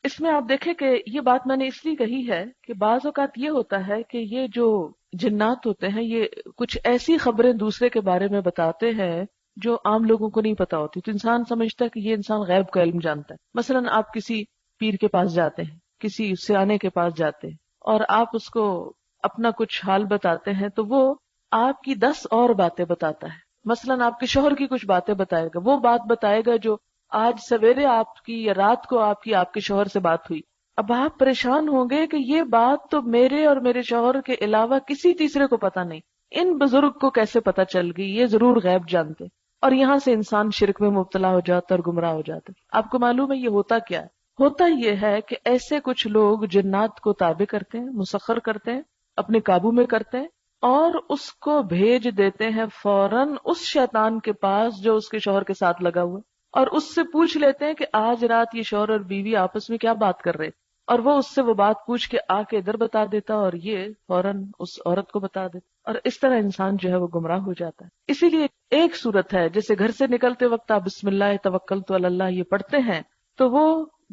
اس میں آپ دیکھیں کہ یہ بات میں نے اس لیے کہی ہے کہ بعض اوقات یہ ہوتا ہے کہ یہ جو جنات ہوتے ہیں یہ کچھ ایسی خبریں دوسرے کے بارے میں بتاتے ہیں جو عام لوگوں کو نہیں پتا ہوتی، تو انسان سمجھتا ہے کہ یہ انسان غیب کا علم جانتا ہے۔ مثلاً آپ کسی پیر کے پاس جاتے ہیں، کسی سیانے کے پاس جاتے ہیں، اور آپ اس کو اپنا کچھ حال بتاتے ہیں تو وہ آپ کی 10 اور باتیں بتاتا ہے۔ مثلاً آپ کے شوہر کی کچھ باتیں بتائے گا، وہ بات بتائے گا جو آج سویرے آپ کی یا رات کو آپ کے شوہر سے بات ہوئی۔ اب آپ پریشان ہوں گے کہ یہ بات تو میرے اور میرے شوہر کے علاوہ کسی تیسرے کو پتا نہیں، ان بزرگ کو کیسے پتا چل گئی، یہ ضرور غیب جانتے۔ اور یہاں سے انسان شرک میں مبتلا ہو جاتا اور گمراہ ہو جاتا۔ آپ کو معلوم ہے یہ ہوتا کیا ہے؟ ہوتا یہ ہے کہ ایسے کچھ لوگ جنات کو تابع کرتے ہیں، مسخر کرتے ہیں، اپنے قابو میں کرتے ہیں، اور اس کو بھیج دیتے ہیں فوراً اس شیطان کے پاس جو اس کے شوہر کے ساتھ لگا ہوا ہے، اور اس سے پوچھ لیتے ہیں کہ آج رات یہ شوہر اور بیوی آپس میں کیا بات کر رہے، اور وہ اس سے وہ بات پوچھ کے آ کے ادھر بتا دیتا اور یہ فوراً اس عورت کو بتا دیتا، اور اس طرح انسان جو ہے وہ گمراہ ہو جاتا ہے۔ اسی لیے ایک صورت ہے، جیسے گھر سے نکلتے وقت آپ بسم اللہ توکلت علی اللہ یہ پڑھتے ہیں، تو وہ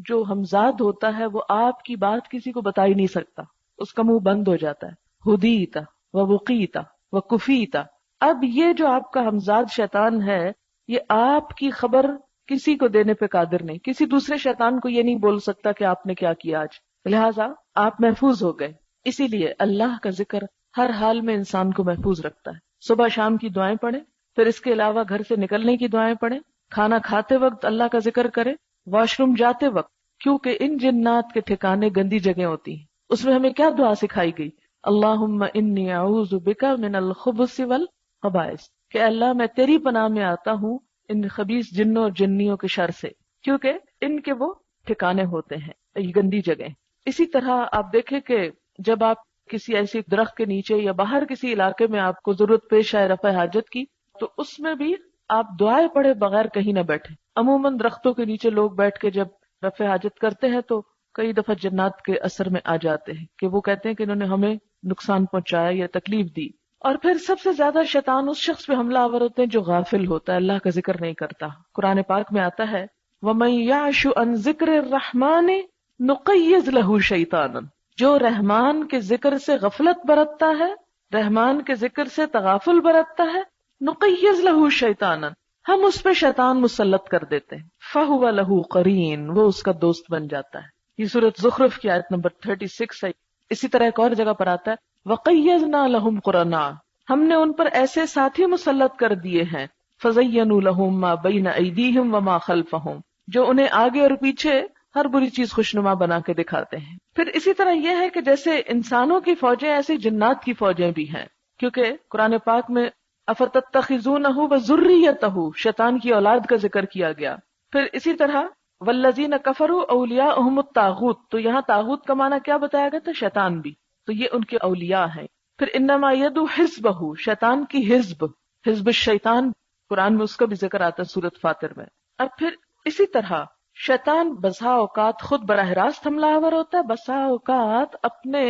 جو ہمزاد ہوتا ہے وہ آپ کی بات کسی کو بتا ہی نہیں سکتا، اس کا منہ بند ہو جاتا ہے۔ ہدیتا ووقیتا وکفیتا۔ اب یہ جو آپ کا ہمزاد شیطان ہے یہ آپ کی خبر کسی کو دینے پہ قادر نہیں، کسی دوسرے شیطان کو یہ نہیں بول سکتا کہ آپ نے کیا کیا آج، لہٰذا آپ محفوظ ہو گئے۔ اسی لیے اللہ کا ذکر ہر حال میں انسان کو محفوظ رکھتا ہے۔ صبح شام کی دعائیں پڑھیں، پھر اس کے علاوہ گھر سے نکلنے کی دعائیں پڑھیں، کھانا کھاتے وقت اللہ کا ذکر کریں، واش روم جاتے وقت، کیونکہ ان جنات کے ٹھکانے گندی جگہ ہوتی ہیں۔ اس میں ہمیں کیا دعا سکھائی گئی؟ اللہم انی اعوذ بک من الخبث والخبائث، کہ اللہ میں تیری پناہ میں آتا ہوں ان خبیث جنوں اور جنیوں کے شر سے، کیونکہ ان کے وہ ٹھکانے ہوتے ہیں، یہ گندی جگہ۔ اسی طرح آپ دیکھیں کہ جب آپ کسی ایسی درخت کے نیچے یا باہر کسی علاقے میں آپ کو ضرورت پیش آئے رفع حاجت کی، تو اس میں بھی آپ دعائیں پڑھے بغیر کہیں نہ بیٹھیں۔ عموماً درختوں کے نیچے لوگ بیٹھ کے جب رفع حاجت کرتے ہیں تو کئی دفعہ جنات کے اثر میں آ جاتے ہیں کہ وہ کہتے ہیں کہ انہوں نے ہمیں نقصان پہنچایا یا تکلیف دی۔ اور پھر سب سے زیادہ شیطان اس شخص پہ حملہ آور ہوتے ہیں جو غافل ہوتا ہے، اللہ کا ذکر نہیں کرتا۔ قرآن پاک میں آتا ہے وَمَن يَعْشُ عَن ذِكْرِ الرَّحْمَنِ نُقَيِّضْ لَهُ شَيْطَانًا، جو رحمان کے ذکر سے غفلت برتتا ہے، رحمان کے ذکر سے تغافل برتتا ہے، نُقَيِّضْ لَهُ شَيْطَانًا، ہم اس پہ شیطان مسلط کر دیتے ہیں، فَهُوَ لَهُ قَرِينٌ، وہ اس کا دوست بن جاتا ہے۔ یہ سورۃ زخرف کی آیت نمبر 36 ہے۔ اسی طرح ایک اور جگہ پر آتا ہے وَقَيَّضْنَا لَهُمْ قُرَنَاءَ، ہم نے ان پر ایسے ساتھی مسلط کر دیے ہیں، فَزَيَّنُوا لَهُم مَا بَيْنَ أَيْدِيهِمْ وَمَا خَلْفَهُمْ، جو انہیں آگے اور پیچھے ہر بری چیز خوشنما بنا کے دکھاتے ہیں۔ پھر اسی طرح یہ ہے کہ جیسے انسانوں کی فوجیں ایسی جنات کی فوجیں بھی ہیں، کیونکہ قرآن پاک میں أَفَتَتَّخِذُونَهُ وَذُرِّيَّتَهُ، شیطان کی اولاد کا ذکر کیا گیا۔ پھر اسی طرح وَالَّذِينَ كَفَرُوا أَوْلِيَاؤُهُمُ الطَّاغُوتُ، تو یہاں طاغوت کا معنی کیا بتایا گیا تھا؟ شیطان بھی، تو یہ ان کے اولیاء ہیں۔ پھر انما یدعو حزبہ، شیطان کی حزب، حزب الشیطان قرآن میں اس کا بھی ذکر آتا ہے سورۃ فاطر میں۔ اب پھر اسی طرح شیطان بسا اوقات خود براہ راست حملہ آور ہوتا ہے، بسا اوقات اپنے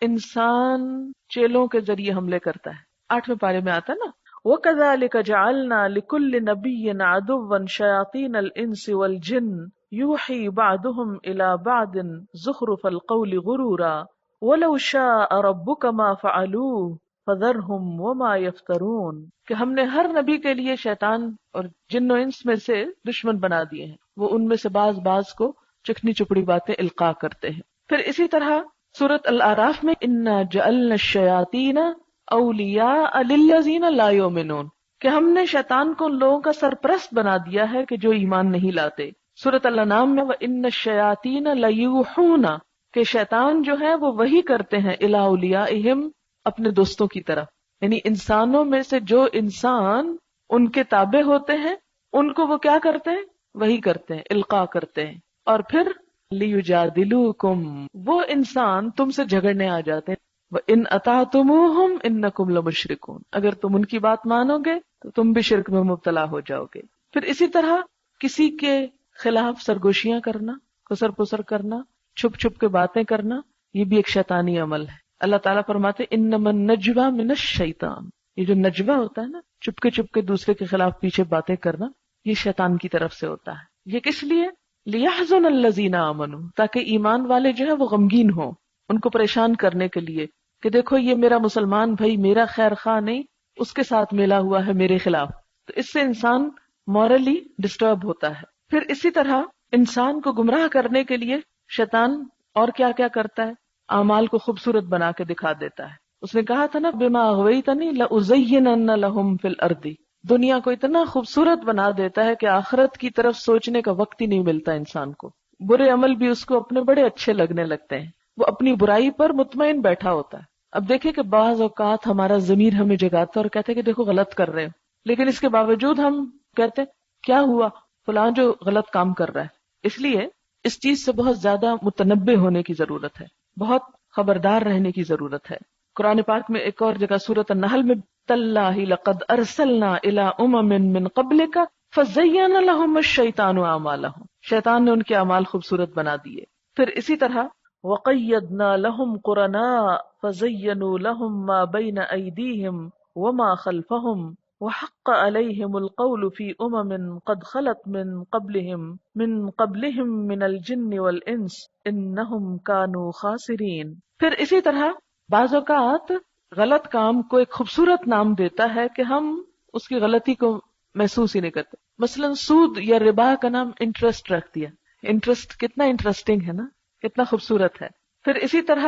انسان چیلوں کے ذریعے حملے کرتا ہے۔ 8ویں پارے میں آتا ہے نا وَكَذَلِكَ جَعَلْنَا لِكُلِّ نَبِيٍّ عَدُوًّا شَيَاطِينَ الْإِنسِ وَالْجِنِّ يُوحِي بَعْضُهُمْ إِلَى بَعْضٍ زُخْرُفَ الْقَوْلِ غُرُورًا وَلَوْ شَاءَ رَبُّكَ مَا فَعَلُوهُ فَذَرْهُمْ وَمَا يَفْتَرُونَ، کہ ہم نے ہر نبی کے لیے شیطان اور جن و انس میں سے دشمن بنا دیے ہیں، وہ ان میں سے بعض کو چکنی چپڑی باتیں القاء کرتے ہیں۔ پھر اسی طرح سورۃ الاعراف میں اِنَّا جَعَلْنَا الشَّيَاطِينَ أَوْلِيَاءَ لِلَّذِينَ لَا يُؤْمِنُونَ، کہ ہم نے شیطان کو ان لوگوں کا سرپرست بنا دیا ہے کہ جو ایمان نہیں لاتے۔ سورۃ الانعام میں وَإِنَّ الشَّيَاطِينَ لَيُوحُونَ، کہ شیطان جو ہے وہ وحی کرتے ہیں الی اولیائہم، اپنے دوستوں کی طرف، یعنی انسانوں میں سے جو انسان ان کے تابع ہوتے ہیں ان کو وہ کیا کرتے ہیں؟ وحی کرتے ہیں، القاء کرتے ہیں۔ اور پھر لیجادلوکم، وہ انسان تم سے جھگڑنے آ جاتے ہیں، وَإِنْ أَطَعْتُمُوهُمْ إِنَّكُمْ لَمُشْرِكُونَ، اگر تم ان کی بات مانو گے تو تم بھی شرک میں مبتلا ہو جاؤ گے۔ پھر اسی طرح کسی کے خلاف سرگوشیاں کرنا، کسر پسر کرنا، چھپ چھپ کے باتیں کرنا، یہ بھی ایک شیطانی عمل ہے۔ اللہ تعالیٰ فرماتے انما النجوى من الشیطان، یہ جو نجوہ ہوتا ہے نا، چپ کے دوسرے کے خلاف پیچھے باتیں کرنا، یہ شیطان کی طرف سے ہوتا ہے۔ یہ کس لیے؟ لِيَحْزُنَ الَّذِينَ آمَنُوا، تاکہ ایمان والے جو ہے وہ غمگین ہوں، ان کو پریشان کرنے کے لیے کہ دیکھو یہ میرا مسلمان بھائی میرا خیر خواہ نہیں، اس کے ساتھ ملا ہوا ہے میرے خلاف. تو اس سے انسان مورلی ڈسٹرب ہوتا ہے. پھر اسی طرح انسان کو گمراہ کرنے کے لیے شیطان اور کیا کیا کرتا ہے، اعمال کو خوبصورت بنا کے دکھا دیتا ہے. اس نے کہا تھا نا بما اغویتنی لأزینن لہم فی الارض، دنیا کو اتنا خوبصورت بنا دیتا ہے کہ آخرت کی طرف سوچنے کا وقت ہی نہیں ملتا انسان کو. برے عمل بھی اس کو اپنے بڑے اچھے لگنے لگتے ہیں، وہ اپنی برائی پر مطمئن بیٹھا ہوتا ہے. اب دیکھیں کہ بعض اوقات ہمارا ضمیر ہمیں جگاتا ہے اور کہتے ہیں کہ دیکھو غلط کر رہے ہو، لیکن اس کے باوجود ہم کہتے ہیں کیا ہوا، فلاں جو غلط کام کر رہا ہے. اس لیے اس چیز سے بہت زیادہ متنبع ہونے کی ضرورت ہے، بہت خبردار رہنے کی ضرورت ہے. قرآن پاک میں ایک اور جگہ سورۃ النحل میں تاللہ لقد ارسلنا الی امم من قبلک فزین لهم الشیطان اعمالهم، شیطان نے ان کے اعمال خوبصورت بنا دیے. پھر اسی طرح وقیدنا لهم قرناء فزینوا لهم ما بین ایدیہم وما خلفهم وحق علیہم القول فی امم قد خلت من قبلهم من الجن والانس انہم کانوا خاسرین. پھر اسی طرح بعض اوقات غلط کام کو ایک خوبصورت نام دیتا ہے کہ ہم اس کی غلطی کو محسوس ہی نہیں کرتے. مثلا سود یا ربا کا نام انٹرسٹ رکھ دیا. انٹرسٹ کتنا انٹرسٹنگ ہے نا، کتنا خوبصورت ہے. پھر اسی طرح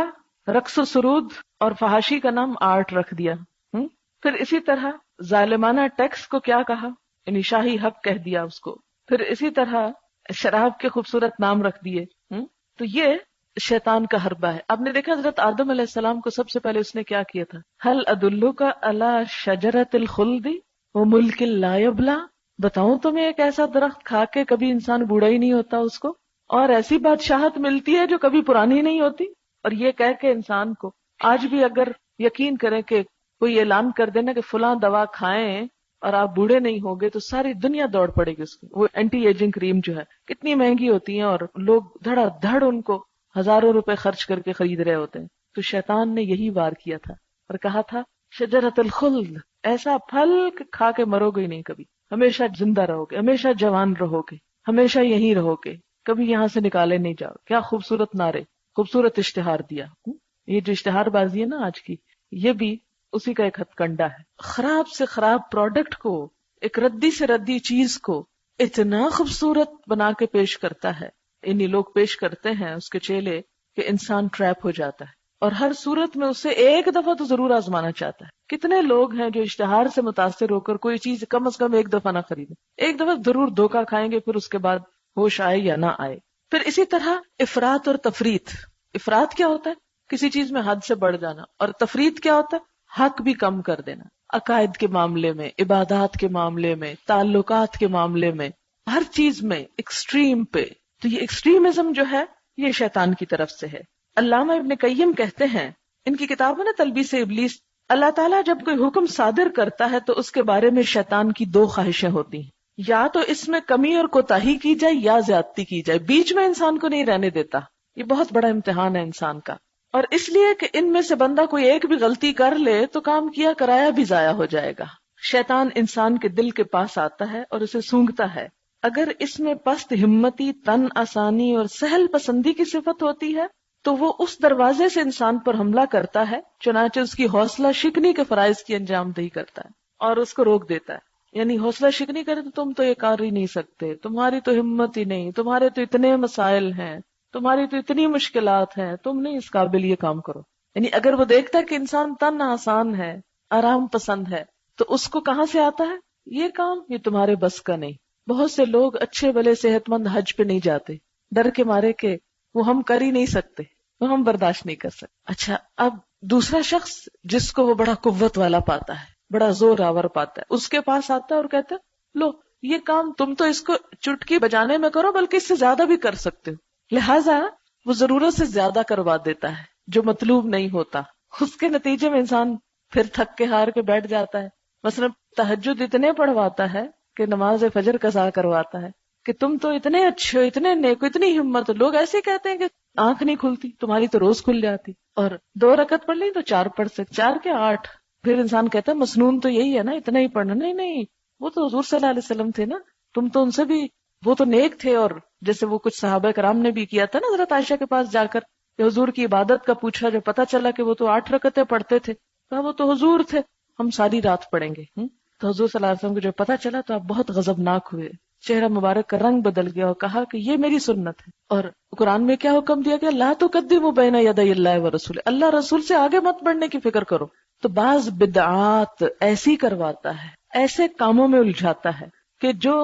رقص و سرود اور فحاشی کا نام آرٹ رکھ دیا. پھر اسی طرح ظالمانہ ٹیکس کو کیا کہا، یعنی شاہی حق کہہ دیا اس کو. پھر اسی طرح شراب کے خوبصورت نام رکھ دیے. تو یہ شیطان کا حربہ ہے. آپ نے دیکھا حضرت آدم علیہ السلام کو سب سے پہلے اس نے کیا کیا تھا، هل ادلک علی شجرۃ الخلد وملک لا یبلی، بتاؤں تمہیں ایک ایسا درخت کھا کے کبھی انسان بوڑھا ہی نہیں ہوتا اس کو، اور ایسی بادشاہت ملتی ہے جو کبھی پرانی نہیں ہوتی. اور یہ کہہ کے انسان کو آج بھی اگر یقین کریں کہ کوئی اعلان کر دینا کہ فلاں دوا کھائیں اور آپ بوڑھے نہیں ہوگے، تو ساری دنیا دوڑ پڑے گی اس کی. وہ اینٹی ایجنگ کریم جو ہے کتنی مہنگی ہوتی ہیں اور لوگ دھڑا دھڑ ان کو ہزاروں روپے خرچ کر کے خرید رہے ہوتے ہیں. تو شیطان نے یہی وار کیا تھا اور کہا تھا شجرۃ الخلد، ایسا پھل کھا کے مرو گے نہیں کبھی، ہمیشہ زندہ رہو گے، ہمیشہ جوان رہو گے، ہمیشہ یہیں رہو گے، کبھی یہاں سے نکالے نہیں جاؤ. کیا خوبصورت نعرے، خوبصورت اشتہار دیا. یہ جو اشتہار بازی ہے نا آج کی، یہ بھی اسی کا ایک ہتھ کنڈا ہے. خراب سے خراب پروڈکٹ کو، ایک ردی سے ردی چیز کو اتنا خوبصورت بنا کے پیش کرتا ہے، انہی لوگ پیش کرتے ہیں اس کے چیلے، کہ انسان ٹریپ ہو جاتا ہے اور ہر صورت میں اسے ایک دفعہ تو ضرور آزمانا چاہتا ہے. کتنے لوگ ہیں جو اشتہار سے متاثر ہو کر کوئی چیز کم از کم ایک دفعہ نہ خریدیں، ایک دفعہ ضرور دھوکہ کھائیں گے، پھر اس کے بعد ہوش آئے یا نہ آئے. پھر اسی طرح افراط اور تفریط. افراط کیا ہوتا ہے، کسی چیز میں حد سے بڑھ جانا، اور تفریط کیا ہوتا ہے، حق بھی کم کر دینا. عقائد کے معاملے میں، عبادات کے معاملے میں، تعلقات کے معاملے میں، ہر چیز میں ایکسٹریم پہ. تو یہ ایکسٹریمزم جو ہے یہ شیطان کی طرف سے ہے. علامہ ابن قیم کہتے ہیں ان کی کتاب ہے نا تلبیس ابلیس، اللہ تعالیٰ جب کوئی حکم صادر کرتا ہے تو اس کے بارے میں شیطان کی دو خواہشیں ہوتی ہیں، یا تو اس میں کمی اور کوتاہی کی جائے یا زیادتی کی جائے، بیچ میں انسان کو نہیں رہنے دیتا. یہ بہت بڑا امتحان ہے انسان کا. اور اس لیے کہ ان میں سے بندہ کوئی ایک بھی غلطی کر لے تو کام کیا کرایا بھی ضائع ہو جائے گا. شیطان انسان کے دل کے پاس آتا ہے اور اسے سونگھتا ہے. اگر اس میں پست ہمتی، تن آسانی اور سہل پسندی کی صفت ہوتی ہے تو وہ اس دروازے سے انسان پر حملہ کرتا ہے، چنانچہ اس کی حوصلہ شکنی کے فرائض کی انجام دہی کرتا ہے اور اس کو روک دیتا ہے. یعنی حوصلہ شکنی کرے تو تم تو یہ کر ہی نہیں سکتے، تمہاری تو ہمت ہی نہیں، تمہارے تو اتنے مسائل ہیں، تمہاری تو اتنی مشکلات ہیں، تم نہیں اس قابل یہ کام کرو. یعنی اگر وہ دیکھتا ہے کہ انسان تن آسان ہے، آرام پسند ہے، تو اس کو کہاں سے آتا ہے یہ کام، یہ تمہارے بس کا نہیں. بہت سے لوگ اچھے بھلے صحت مند حج پہ نہیں جاتے، ڈر کے مارے کہ وہ ہم کر ہی نہیں سکتے، وہ ہم برداشت نہیں کر سکتے. اچھا، اب دوسرا شخص جس کو وہ بڑا قوت والا پاتا ہے، بڑا زور آور پاتا ہے، اس کے پاس آتا ہے اور کہتا ہے لو یہ کام تم تو اس کو چٹکی بجانے میں کرو، بلکہ اس سے زیادہ بھی کر سکتے ہو. لہٰذا وہ ضرورت سے زیادہ کروا دیتا ہے جو مطلوب نہیں ہوتا. اس کے نتیجے میں انسان پھر تھک کے ہار کے بیٹھ جاتا ہے. مثلا تہجد اتنے پڑھواتا ہے کہ نماز فجر قضا کرواتا ہے کہ تم تو اتنے اچھے ہو، اتنے نیک ہو، اتنی ہمت ہو. لوگ ایسے کہتے ہیں کہ آنکھ نہیں کھلتی، تمہاری تو روز کھل جاتی، اور 2 رکعت پڑھ لی تو 4 پڑھ سکتے، 4 کے 8. پھر انسان کہتا ہے مسنون تو یہی ہے نا، اتنا ہی پڑھنا. نہیں، وہ تو حضور صلی اللہ علیہ وسلم تھے نا، تم تو ان سے بھی وہ تو نیک تھے، اور جیسے وہ کچھ صحابہ کرام نے بھی کیا تھا نا حضرت عائشہ کے پاس جا کر کہ حضور کی عبادت کا پوچھا، جو پتا چلا کہ وہ تو 8 رکعتیں پڑھتے تھے، کہا وہ تو حضور تھے، ہم ساری رات پڑھیں گے۔ تو حضور صلی اللہ علیہ وسلم کو جو پتا چلا تو آپ بہت غضبناک ہوئے، چہرہ مبارک کا رنگ بدل گیا اور کہا کہ یہ میری سنت ہے۔ اور قرآن میں کیا حکم دیا گیا؟ لا تقدموا بین یدی اللہ ورسولہ، اللہ رسول سے آگے مت بڑھنے کی فکر کرو۔ تو بعض بدعات ایسی کرواتا ہے، ایسے کاموں میں الجھاتا ہے کہ جو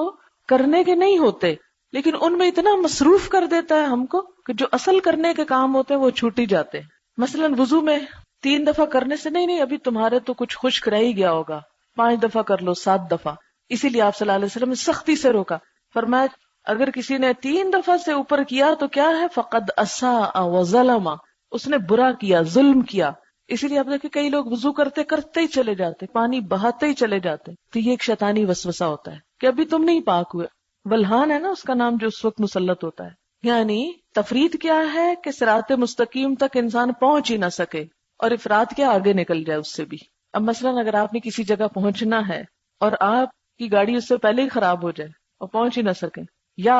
کرنے کے نہیں ہوتے، لیکن ان میں اتنا مصروف کر دیتا ہے ہم کو کہ جو اصل کرنے کے کام ہوتے ہیں وہ چھوٹ ہی جاتے ہیں۔ مثلا وضو میں 3 دفعہ کرنے سے نہیں ابھی تمہارے تو کچھ خشک رہ ہی گیا ہوگا، 5 دفعہ کر لو، 7 دفعہ۔ اسی لیے آپ صلی اللہ علیہ وسلم نے سختی سے روکا، فرمایا اگر کسی نے 3 دفعہ سے اوپر کیا تو کیا ہے؟ فقد اساء وظلم، اس نے برا کیا، ظلم کیا۔ اسی لیے آپ دیکھیں کئی لوگ وضو کرتے کرتے ہی چلے جاتے، پانی بہاتے ہی چلے جاتے، تو یہ ایک شیطانی وسوسہ ہوتا ہے کہ ابھی تم نہیں پاک ہوئے۔ ولہان ہے نا اس کا نام جو اس وقت مسلط ہوتا ہے، یعنی تفرید کیا ہے کہ صراط مستقیم تک انسان پہنچ ہی نہ سکے، اور افراد کیا آگے نکل جائے اس سے بھی۔ اب مثلا اگر آپ نے کسی جگہ پہنچنا ہے اور آپ کی گاڑی اس سے پہلے ہی خراب ہو جائے اور پہنچ ہی نہ سکے، یا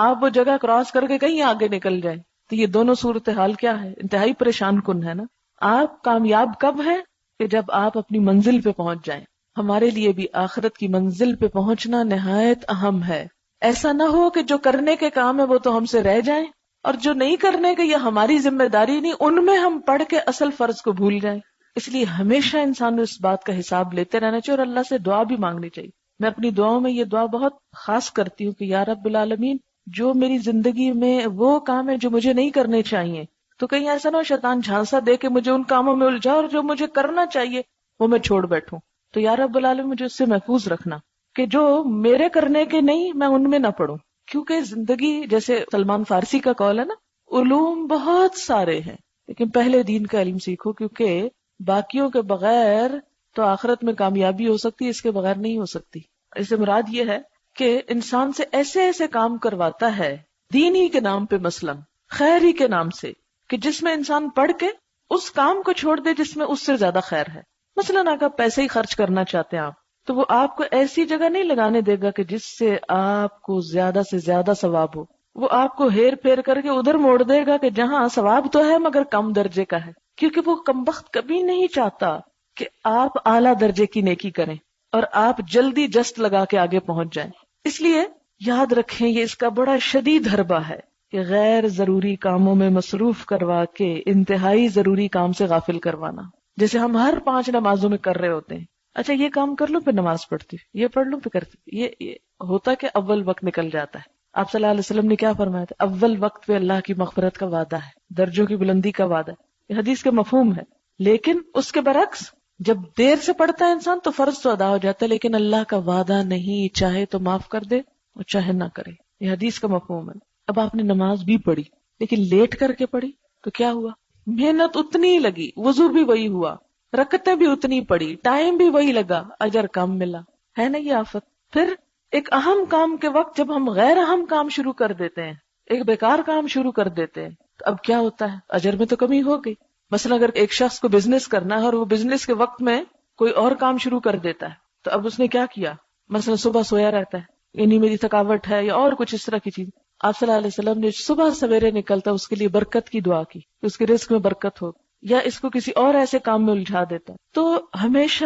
آپ وہ جگہ کراس کر کے کہیں آگے نکل جائیں، تو یہ دونوں صورتحال کیا ہے؟ انتہائی پریشان کن ہے نا۔ آپ کامیاب کب ہیں؟ کہ جب آپ اپنی منزل پہ پہنچ جائیں۔ ہمارے لیے بھی آخرت کی منزل پہ پہنچنا نہایت اہم ہے۔ ایسا نہ ہو کہ جو کرنے کے کام ہے وہ تو ہم سے رہ جائیں، اور جو نہیں کرنے کے یہ ہماری ذمہ داری نہیں، ان میں ہم پڑھ کے اصل فرض کو بھول جائیں۔ اس لیے ہمیشہ انسان کو اس بات کا حساب لیتے رہنا چاہیے، اور اللہ سے دعا بھی مانگنی چاہیے۔ میں اپنی دعاؤں میں یہ دعا بہت خاص کرتی ہوں کہ یا رب العالمین، جو میری زندگی میں وہ کام ہے جو مجھے نہیں کرنے چاہیے، تو کہیں ایسا نہ ہو شیطان جھانسا دے کے مجھے ان کاموں میں الجھا اور جو مجھے کرنا چاہیے وہ میں چھوڑ بیٹھوں۔ تو یا رب العالمین مجھے اس سے محفوظ رکھنا کہ جو میرے کرنے کے نہیں میں ان میں نہ پڑوں، کیونکہ زندگی جیسے سلمان فارسی کا قول ہے نا، علوم بہت سارے ہیں لیکن پہلے دین کا علم سیکھو، کیونکہ باقیوں کے بغیر تو آخرت میں کامیابی ہو سکتی ہے، اس کے بغیر نہیں ہو سکتی۔ اس سے مراد یہ ہے کہ انسان سے ایسے ایسے کام کرواتا ہے دین ہی کے نام پہ، مثلا خیر ہی کے نام سے، کہ جس میں انسان پڑھ کے اس کام کو چھوڑ دے جس میں اس سے زیادہ خیر ہے۔ مثلا اگر پیسے ہی خرچ کرنا چاہتے ہیں آپ، تو وہ آپ کو ایسی جگہ نہیں لگانے دے گا کہ جس سے آپ کو زیادہ سے زیادہ ثواب ہو، وہ آپ کو ہیر پھیر کر کے ادھر موڑ دے گا کہ جہاں ثواب تو ہے مگر کم درجے کا ہے، کیونکہ وہ کمبخت کبھی نہیں چاہتا کہ آپ اعلیٰ درجے کی نیکی کریں اور آپ جلدی جسٹ لگا کے آگے پہنچ جائیں۔ اس لیے یاد رکھیں یہ اس کا بڑا شدید حربہ ہے کہ غیر ضروری کاموں میں مصروف کروا کے انتہائی ضروری کام سے غافل کروانا، جیسے ہم ہر 5 نمازوں میں کر رہے ہوتے ہیں۔ اچھا یہ کام کر لوں پھر نماز پڑھتی، یہ پڑھ لوں پھر کرتی، یہ ہوتا کہ اول وقت نکل جاتا ہے۔ آپ صلی اللہ علیہ وسلم نے کیا فرمایا تھا؟ اول وقت پہ اللہ کی مغفرت کا وعدہ ہے، درجوں کی بلندی کا وعدہ ہے، یہ حدیث کے مفہوم ہے۔ لیکن اس کے برعکس جب دیر سے پڑھتا ہے انسان تو فرض تو ادا ہو جاتا ہے، لیکن اللہ کا وعدہ نہیں، چاہے تو معاف کر دے اور چاہے نہ کرے، یہ حدیث کا مفہوم ہے۔ اب آپ نے نماز بھی پڑھی لیکن لیٹ کر کے پڑھی تو کیا ہوا؟ محنت اتنی ہی لگی، وضو بھی وہی ہوا، رکعتیں بھی اتنی پڑھی، ٹائم بھی وہی لگا، اجر کم ملا، ہے نا یہ آفت۔ پھر ایک اہم کام کے وقت جب ہم غیر اہم کام شروع کر دیتے ہیں، ایک بیکار کام شروع کر دیتے ہیں، تو اب کیا ہوتا ہے؟ اجر میں تو کمی ہو گئی۔ مثلا اگر ایک شخص کو بزنس کرنا ہے اور وہ بزنس کے وقت میں کوئی اور کام شروع کر دیتا ہے، تو اب اس نے کیا کیا؟ مثلا صبح سویا رہتا ہے، یعنی میری تھکاوٹ ہے یا اور کچھ اس طرح کی چیز، آپ صلی اللہ علیہ وسلم نے صبح سویرے نکلتا اس کے لیے برکت کی دعا کی، اس کے رزق میں برکت ہو، یا اس کو کسی اور ایسے کام میں الجھا دیتا ہے۔ تو ہمیشہ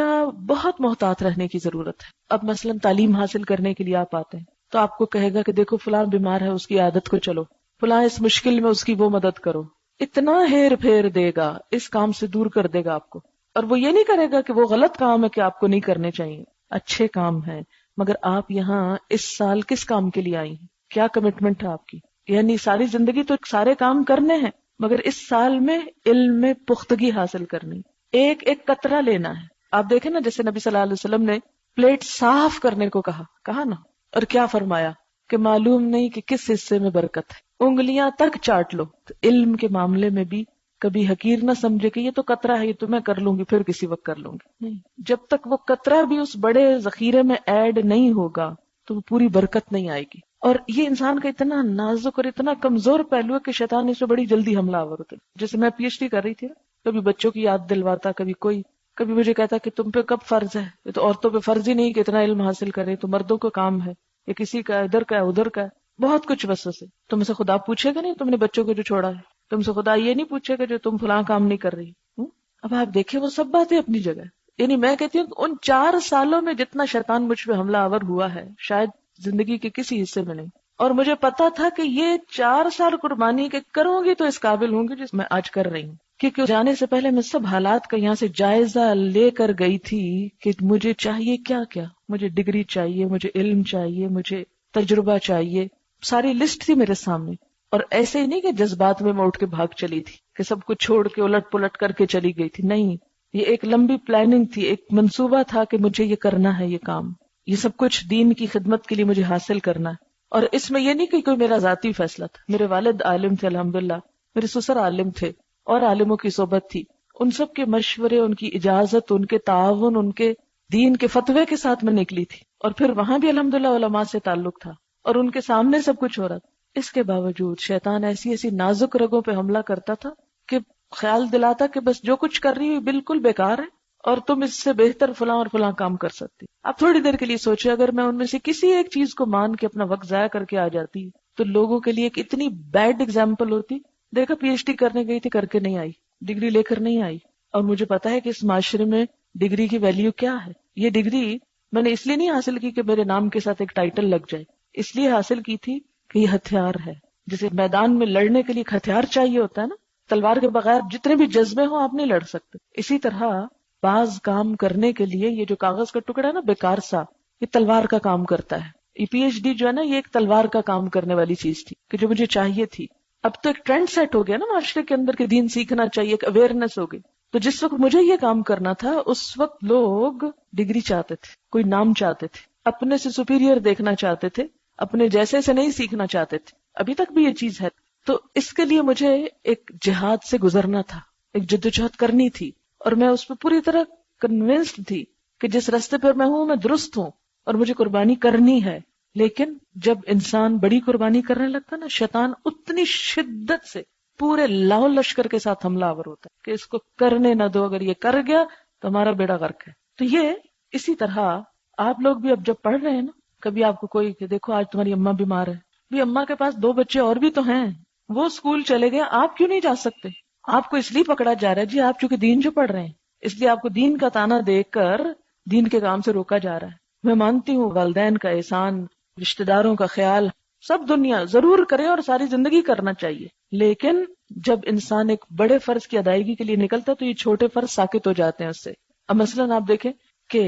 بہت محتاط رہنے کی ضرورت ہے۔ اب مثلا تعلیم حاصل کرنے کے لیے آپ آتے ہیں تو آپ کو کہے گا کہ دیکھو فلاں بیمار ہے، اس کی عادت کو چلو، فلاں اس مشکل میں اس کی وہ مدد کرو، اتنا ہیر پھیر دے گا، اس کام سے دور کر دے گا آپ کو، اور وہ یہ نہیں کرے گا کہ وہ غلط کام ہے کہ آپ کو نہیں کرنے چاہیے، اچھے کام ہیں، مگر آپ یہاں اس سال کس کام کے لیے آئی ہیں؟ کیا کمٹمنٹ ہے آپ کی؟ یعنی ساری زندگی تو سارے کام کرنے ہیں مگر اس سال میں علم میں پختگی حاصل کرنی، ایک ایک قطرہ لینا ہے۔ آپ دیکھیں نا جیسے نبی صلی اللہ علیہ وسلم نے پلیٹ صاف کرنے کو کہا نا، اور کیا فرمایا کہ معلوم نہیں کہ کس حصے میں برکت ہے، انگلیاں تک چاٹ لو۔ تو علم کے معاملے میں بھی کبھی حقیر نہ سمجھے کہ یہ تو قطرہ ہے، یہ تو میں کر لوں گی، پھر کسی وقت کر لوں گی، نہیں، جب تک وہ قطرہ بھی اس بڑے ذخیرے میں ایڈ نہیں ہوگا تو وہ پوری برکت نہیں آئے گی۔ اور یہ انسان کا اتنا نازک اور اتنا کمزور پہلو ہے کہ شیطان اس سے بڑی جلدی حملہ آور ہوتا ہے۔ جیسے میں پی ایچ ڈی کر رہی تھی، کبھی بچوں کی یاد دلواتا، کبھی مجھے کہتا کہ تم پہ کب فرض ہے، یہ تو عورتوں پہ فرض ہی نہیں کہ اتنا علم حاصل کرے، تو مردوں کا کام ہے۔ یا کسی کا ادھر کا ہے ادھر کا ہے، بہت کچھ وسوسے. تم سے خدا پوچھے گا نہیں تم نے بچوں کو جو چھوڑا ہے، تم سے خدا یہ نہیں پوچھے گا جو تم فلاں کام نہیں کر رہی. اب آپ دیکھیں وہ سب باتیں اپنی جگہ. یعنی میں کہتی ہوں کہ ان 4 سالوں میں جتنا شیطان مجھ پہ حملہ آور ہوا ہے شاید زندگی کے کسی حصے میں نہیں. اور مجھے پتا تھا کہ یہ 4 سال قربانی کے کروں گی تو اس قابل ہوں گی جس میں آج کر رہی ہوں. کیونکہ جانے سے پہلے میں سب حالات کا یہاں سے جائزہ لے کر گئی تھی کہ مجھے چاہیے کیا کیا. مجھے ڈگری چاہیے، مجھے علم چاہیے، مجھے تجربہ چاہیے، ساری لسٹ تھی میرے سامنے. اور ایسے ہی نہیں کہ جذبات میں اٹھ کے بھاگ چلی تھی کہ سب کچھ چھوڑ کے الٹ پلٹ کر کے چلی گئی تھی. نہیں، یہ ایک لمبی پلاننگ تھی، ایک منصوبہ تھا کہ مجھے یہ کرنا ہے، یہ کام، یہ سب کچھ دین کی خدمت کے لیے مجھے حاصل کرنا ہے. اور اس میں یہ نہیں کہ کوئی میرا ذاتی فیصلہ تھا. میرے والد عالم تھے الحمدللہ، میرے سسر عالم تھے اور عالموں کی صحبت تھی. ان سب کے مشورے، ان کی اجازت، ان کے تعاون، ان کے دین کے فتوے کے ساتھ میں نکلی تھی. اور پھر وہاں بھی الحمدللہ علماء سے تعلق تھا اور ان کے سامنے سب کچھ ہو رہا تھا. اس کے باوجود شیطان ایسی ایسی نازک رگوں پہ حملہ کرتا تھا کہ خیال دلاتا کہ بس جو کچھ کر رہی ہے بالکل بیکار ہے اور تم اس سے بہتر فلاں اور فلاں کام کر سکتی. اب تھوڑی دیر کے لیے سوچے اگر میں ان میں سے کسی ایک چیز کو مان کے اپنا وقت ضائع کر کے آ جاتی تو لوگوں کے لیے ایک اتنی بیڈ ایگزامپل ہوتی. دیکھا پی ایچ ڈی کرنے گئی تھی، کر کے نہیں آئی، ڈگری لے کر نہیں آئی. اور مجھے پتا ہے کہ اس معاشرے میں ڈگری کی ویلیو کیا ہے. یہ ڈگری میں نے اس لیے نہیں حاصل کی کہ میرے نام کے ساتھ ایک ٹائٹل لگ جائے، اس لیے حاصل کی تھی کہ یہ ہتھیار ہے. جسے میدان میں لڑنے کے لیے ایک ہتھیار چاہیے ہوتا ہے نا، تلوار کے بغیر جتنے بھی جذبے ہوں آپ نہیں لڑ سکتے. اسی طرح بعض کام کرنے کے لیے یہ جو کاغذ کا ٹکڑا ہے نا بیکار سا، یہ تلوار کا کام کرتا ہے. یہ پی ایچ ڈی جو ہے نا، یہ ایک تلوار کا کام کرنے والی چیز تھی کہ جو مجھے چاہیے تھی. اب تو ایک ٹرینڈ سیٹ ہو گیا نا معاشرے کے اندر کہ دین سیکھنا چاہیے، ایک اویئرنیس ہو گئی. تو جس وقت مجھے یہ کام کرنا تھا اس وقت لوگ ڈگری چاہتے تھے، کوئی نام چاہتے تھے، اپنے سے سپیریئر دیکھنا چاہتے تھے، اپنے جیسے سے نہیں سیکھنا چاہتے تھے. ابھی تک بھی یہ چیز ہے. تو اس کے لیے مجھے ایک جہاد سے گزرنا تھا، ایک جدوجہد کرنی تھی. اور میں اس پہ پوری طرح کنونسڈ تھی کہ جس راستے پر میں ہوں میں درست ہوں اور مجھے قربانی کرنی ہے. لیکن جب انسان بڑی قربانی کرنے لگتا نا، شیطان اتنی شدت سے پورے لاؤ لشکر کے ساتھ حملہ آور ہوتا ہے کہ اس کو کرنے نہ دو، اگر یہ کر گیا تو ہمارا بیڑا غرق ہے. تو یہ اسی طرح آپ لوگ بھی اب جب پڑھ رہے ہیں نا، کبھی آپ کو کوئی کہ دیکھو آج تمہاری اماں بیمار ہے، بھی اماں کے پاس 2 بچے اور بھی تو ہیں، وہ اسکول چلے گئے، آپ کیوں نہیں جا سکتے؟ آپ کو اس لیے پکڑا جا رہا ہے جی آپ چونکہ دین جو پڑھ رہے ہیں، اس لیے آپ کو دین کا تانا دے کر دین کے کام سے روکا جا رہا ہے. میں مانتی ہوں والدین کا احسان، رشتہ داروں کا خیال سب دنیا ضرور کرے اور ساری زندگی کرنا چاہیے. لیکن جب انسان ایک بڑے فرض کی ادائیگی کے لیے نکلتا ہے تو یہ چھوٹے فرض ساقط ہو جاتے ہیں اس سے. اب مثلاً آپ دیکھیں کہ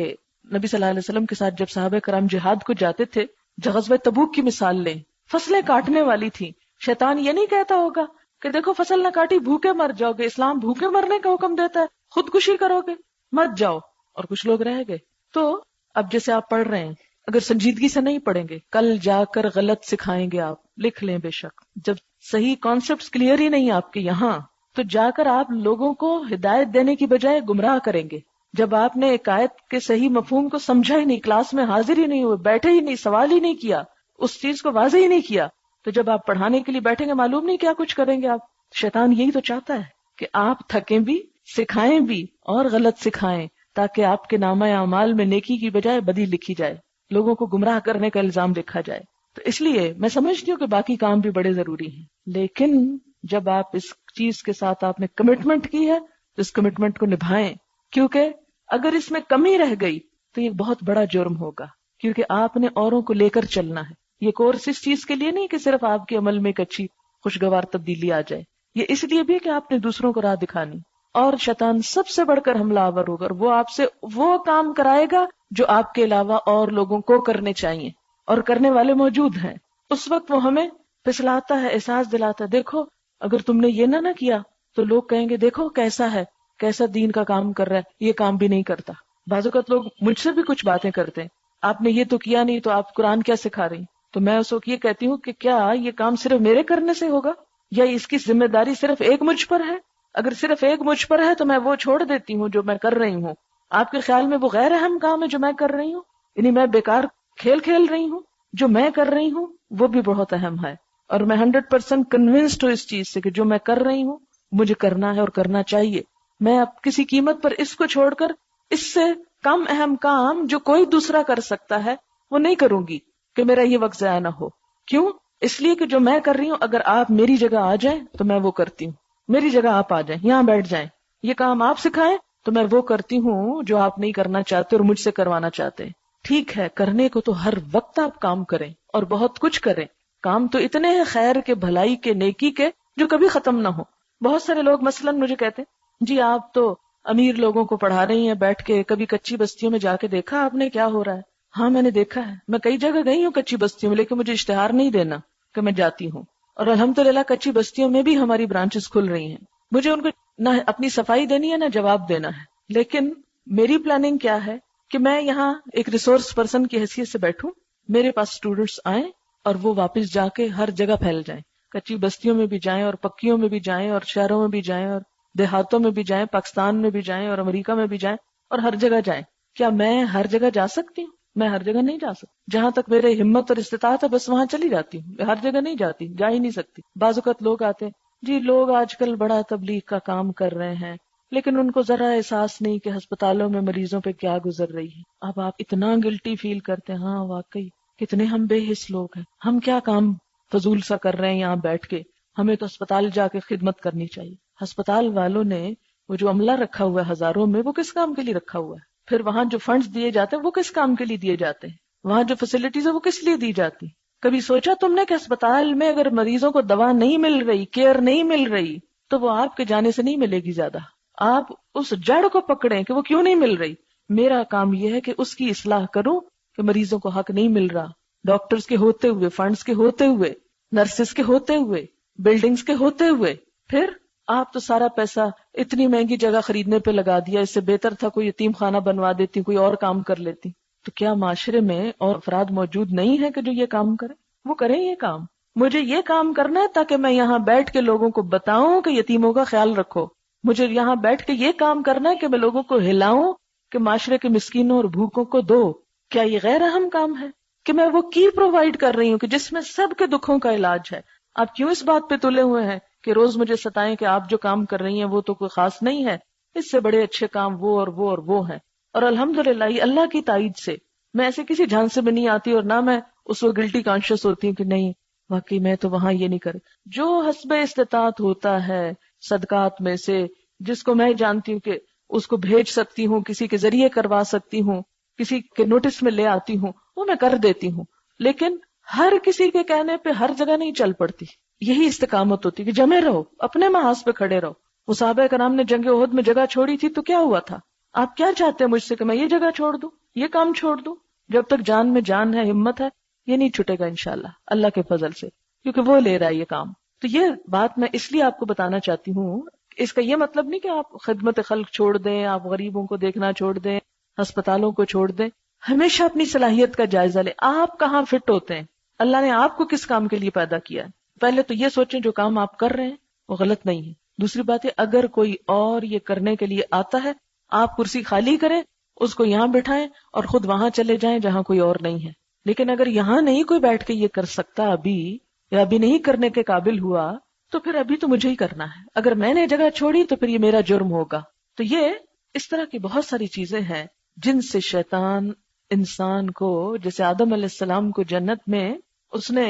نبی صلی اللہ علیہ وسلم کے ساتھ جب صحابہ کرام جہاد کو جاتے تھے، غزوہ تبوک کی مثال لیں، فصلیں کاٹنے والی تھی. شیطان یہ نہیں کہتا ہوگا کہ دیکھو فصل نہ کاٹی بھوکے مر جاؤ گے، اسلام بھوکے مرنے کا حکم دیتا ہے، خودکشی کرو گے مت جاؤ. اور کچھ لوگ رہ گئے. تو اب جیسے آپ پڑھ رہے ہیں، اگر سنجیدگی سے نہیں پڑھیں گے کل جا کر غلط سکھائیں گے. آپ لکھ لیں بے شک، جب صحیح کانسیپٹس کلیئر ہی نہیں آپ کے یہاں تو جا کر آپ لوگوں کو ہدایت دینے کی بجائے گمراہ کریں گے. جب آپ نے ایک آیت کے صحیح مفہوم کو سمجھا ہی نہیں، کلاس میں حاضر ہی نہیں ہوئے، بیٹھے ہی نہیں، سوال ہی نہیں کیا، اس چیز کو واضح ہی نہیں کیا، تو جب آپ پڑھانے کے لیے بیٹھیں گے معلوم نہیں کیا کچھ کریں گے آپ. شیطان یہی تو چاہتا ہے کہ آپ تھکیں بھی، سکھائیں بھی اور غلط سکھائیں تاکہ آپ کے نامہ اعمال میں نیکی کی بجائے بدی لکھی جائے، لوگوں کو گمراہ کرنے کا الزام لکھا جائے. تو اس لیے میں سمجھتی ہوں کہ باقی کام بھی بڑے ضروری ہیں، لیکن جب آپ اس چیز کے ساتھ آپ نے کمٹمنٹ کی ہے تو اس کمٹمنٹ کو نبھائیں، کیونکہ اگر اس میں کمی رہ گئی تو یہ بہت بڑا جرم ہوگا. کیونکہ آپ نے اوروں کو لے کر چلنا ہے. یہ کورس اس چیز کے لیے نہیں کہ صرف آپ کے عمل میں ایک اچھی خوشگوار تبدیلی آ جائے، یہ اس لیے بھی کہ آپ نے دوسروں کو راہ دکھانی. اور شیطان سب سے بڑھ کر حملہ آور ہوگا اور وہ آپ سے وہ کام کرائے گا جو آپ کے علاوہ اور لوگوں کو کرنے چاہیے اور کرنے والے موجود ہیں. اس وقت وہ ہمیں پھسلاتا ہے، احساس دلاتا ہے دیکھو اگر تم نے یہ نہ کیا تو لوگ کہیں گے دیکھو کیسا ہے، کیسا دین کا کام کر رہا ہے، یہ کام بھی نہیں کرتا. بعض اوقات لوگ مجھ سے بھی کچھ باتیں کرتے ہیں، آپ نے یہ تو کیا نہیں تو آپ قرآن کیا سکھا رہی. تو میں اس وقت یہ کہتی ہوں کہ کیا یہ کام صرف میرے کرنے سے ہوگا یا اس کی ذمہ داری صرف ایک مجھ پر ہے؟ اگر صرف ایک مجھ پر ہے تو میں وہ چھوڑ دیتی ہوں جو میں کر رہی ہوں. آپ کے خیال میں وہ غیر اہم کام ہے جو میں کر رہی ہوں؟ یعنی میں بیکار کھیل کھیل رہی ہوں؟ جو میں کر رہی ہوں وہ بھی بہت اہم ہے. اور میں 100% کنونسڈ ہوں اس چیز سے کہ جو میں کر رہی ہوں مجھے کرنا ہے اور کرنا چاہیے. میں اب کسی قیمت پر اس کو چھوڑ کر اس سے کم اہم کام جو کوئی دوسرا کر سکتا ہے وہ نہیں کروں گی. کہ میرا یہ وقت ضائع نہ ہو. کیوں؟ اس لیے کہ جو میں کر رہی ہوں اگر آپ میری جگہ آ جائیں تو میں وہ کرتی ہوں. میری جگہ آپ آ جائیں، یہاں بیٹھ جائیں، یہ کام آپ سکھائیں تو میں وہ کرتی ہوں جو آپ نہیں کرنا چاہتے اور مجھ سے کروانا چاہتے ہیں. ٹھیک ہے، کرنے کو تو ہر وقت آپ کام کریں اور بہت کچھ کریں. کام تو اتنے ہیں خیر کے، بھلائی کے، نیکی کے، جو کبھی ختم نہ ہو. بہت سارے لوگ مثلاً مجھے کہتے ہیں جی آپ تو امیر لوگوں کو پڑھا رہی ہیں بیٹھ کے، کبھی کچی بستیوں میں جا کے دیکھا آپ نے کیا ہو رہا ہے؟ ہاں میں نے دیکھا ہے، میں کئی جگہ گئی ہوں کچی بستیوں میں، لیکن مجھے اشتہار نہیں دینا کہ میں جاتی ہوں. اور الحمدللہ کچی بستیوں میں بھی ہماری برانچز کھل رہی ہیں. مجھے ان کو نہ اپنی صفائی دینی ہے نہ جواب دینا ہے، لیکن میری پلاننگ کیا ہے کہ میں یہاں ایک ریسورس پرسن کی حیثیت سے بیٹھوں، میرے پاس اسٹوڈنٹس آئیں اور وہ واپس جا کے ہر جگہ پھیل جائیں. کچی بستیوں میں بھی جائیں اور پکیوں میں بھی جائیں اور شہروں میں بھی جائیں اور دیہاتوں میں بھی جائیں، پاکستان میں بھی جائیں اور امریکہ میں بھی جائیں اور ہر جگہ جائیں. کیا میں ہر جگہ جا سکتی ہوں؟ میں ہر جگہ نہیں جا سکتی. جہاں تک میرے ہمت اور استطاعت ہے بس وہاں چلی جاتی ہوں. ہر جگہ نہیں جاتی، جا ہی نہیں سکتی. بعض اوقات لوگ آتے ہیں جی لوگ آج کل بڑا تبلیغ کا کام کر رہے ہیں لیکن ان کو ذرا احساس نہیں کہ ہسپتالوں میں مریضوں پہ کیا گزر رہی ہے. اب آپ اتنا گلٹی فیل کرتے ہیں. ہاں واقعی کتنے ہم بے حس لوگ ہیں. ہم کیا کام فضول سا کر رہے ہیں یہاں بیٹھ کے؟ ہمیں تو اسپتال جا کے خدمت کرنی چاہیے. ہسپتال والوں نے وہ جو عملہ رکھا ہوا ہے ہزاروں میں، وہ کس کام کے لیے رکھا ہوا ہے؟ پھر وہاں جو فنڈز دیے جاتے ہیں وہ کس کام کے لیے دیے جاتے ہیں؟ وہاں جو فیسلٹیز ہے وہ کس لیے دی جاتی؟ کبھی سوچا تم نے کہ اسپتال میں اگر مریضوں کو دوا نہیں مل رہی، کیئر نہیں مل رہی، تو وہ آپ کے جانے سے نہیں ملے گی زیادہ. آپ اس جڑ کو پکڑیں کہ وہ کیوں نہیں مل رہی. میرا کام یہ ہے کہ اس کی اصلاح کروں کہ مریضوں کو حق نہیں مل رہا، ڈاکٹرز کے ہوتے ہوئے، فنڈز کے ہوتے ہوئے، نرسز کے ہوتے ہوئے، بلڈنگز کے ہوتے ہوئے. پھر آپ تو سارا پیسہ اتنی مہنگی جگہ خریدنے پہ لگا دیا، اس سے بہتر تھا کوئی یتیم خانہ بنوا دیتی، کوئی اور کام کر لیتی. تو کیا معاشرے میں اور افراد موجود نہیں ہے کہ جو یہ کام کریں؟ وہ کریں یہ کام. مجھے یہ کام کرنا ہے تاکہ میں یہاں بیٹھ کے لوگوں کو بتاؤں کہ یتیموں کا خیال رکھو. مجھے یہاں بیٹھ کے یہ کام کرنا ہے کہ میں لوگوں کو ہلاؤں کہ معاشرے کے مسکینوں اور بھوکوں کو دو. کیا یہ غیر اہم کام ہے کہ میں وہ کی پرووائڈ کر رہی ہوں کہ جس میں سب کے دکھوں کا علاج ہے؟ آپ کیوں اس بات پہ تلے ہوئے ہیں کہ روز مجھے ستائیں کہ آپ جو کام کر رہی ہیں وہ تو کوئی خاص نہیں ہے، اس سے بڑے اچھے کام وہ اور وہ اور وہ ہیں. اور الحمدللہ یہ اللہ کی تائید سے میں ایسے کسی جھانسے میں نہیں آتی اور نہ میں اس وقت گلٹی کانشیس ہوتی ہوں کہ نہیں واقعی میں تو وہاں یہ نہیں کر. جو حسب استطاعت ہوتا ہے صدقات میں سے، جس کو میں جانتی ہوں کہ اس کو بھیج سکتی ہوں، کسی کے ذریعے کروا سکتی ہوں، کسی کے نوٹس میں لے آتی ہوں، وہ میں کر دیتی ہوں. لیکن ہر کسی کے کہنے پہ ہر جگہ نہیں چل پڑتی. یہی استقامت ہوتی کہ جمے رہو، اپنے محاذ پہ کھڑے رہو. وہ صحابہ کرام نے جنگ احد میں جگہ چھوڑی تھی تو کیا ہوا تھا؟ آپ کیا چاہتے ہیں مجھ سے کہ میں یہ جگہ چھوڑ دوں، یہ کام چھوڑ دوں؟ جب تک جان میں جان ہے، ہمت ہے، یہ نہیں چھٹے گا انشاءاللہ اللہ کے فضل سے، کیونکہ وہ لے رہا ہے یہ کام. تو یہ بات میں اس لیے آپ کو بتانا چاہتی ہوں. اس کا یہ مطلب نہیں کہ آپ خدمت خلق چھوڑ دیں، آپ غریبوں کو دیکھنا چھوڑ دیں، ہسپتالوں کو چھوڑ دیں. ہمیشہ اپنی صلاحیت کا جائزہ لیں. آپ کہاں فٹ ہوتے ہیں، اللہ نے آپ کو کس کام کے لیے پیدا کیا ہے. پہلے تو یہ سوچیں جو کام آپ کر رہے ہیں وہ غلط نہیں ہے. دوسری بات ہے اگر کوئی اور یہ کرنے کے لیے آتا ہے، آپ کرسی خالی کریں، اس کو یہاں بٹھائیں اور خود وہاں چلے جائیں جہاں کوئی اور نہیں ہے. لیکن اگر یہاں نہیں کوئی بیٹھ کے یہ کر سکتا ابھی، یا ابھی نہیں کرنے کے قابل ہوا، تو پھر ابھی تو مجھے ہی کرنا ہے. اگر میں نے جگہ چھوڑی تو پھر یہ میرا جرم ہوگا. تو یہ اس طرح کی بہت ساری چیزیں ہیں جن سے شیطان انسان کو، جیسے آدم علیہ السلام کو جنت میں اس نے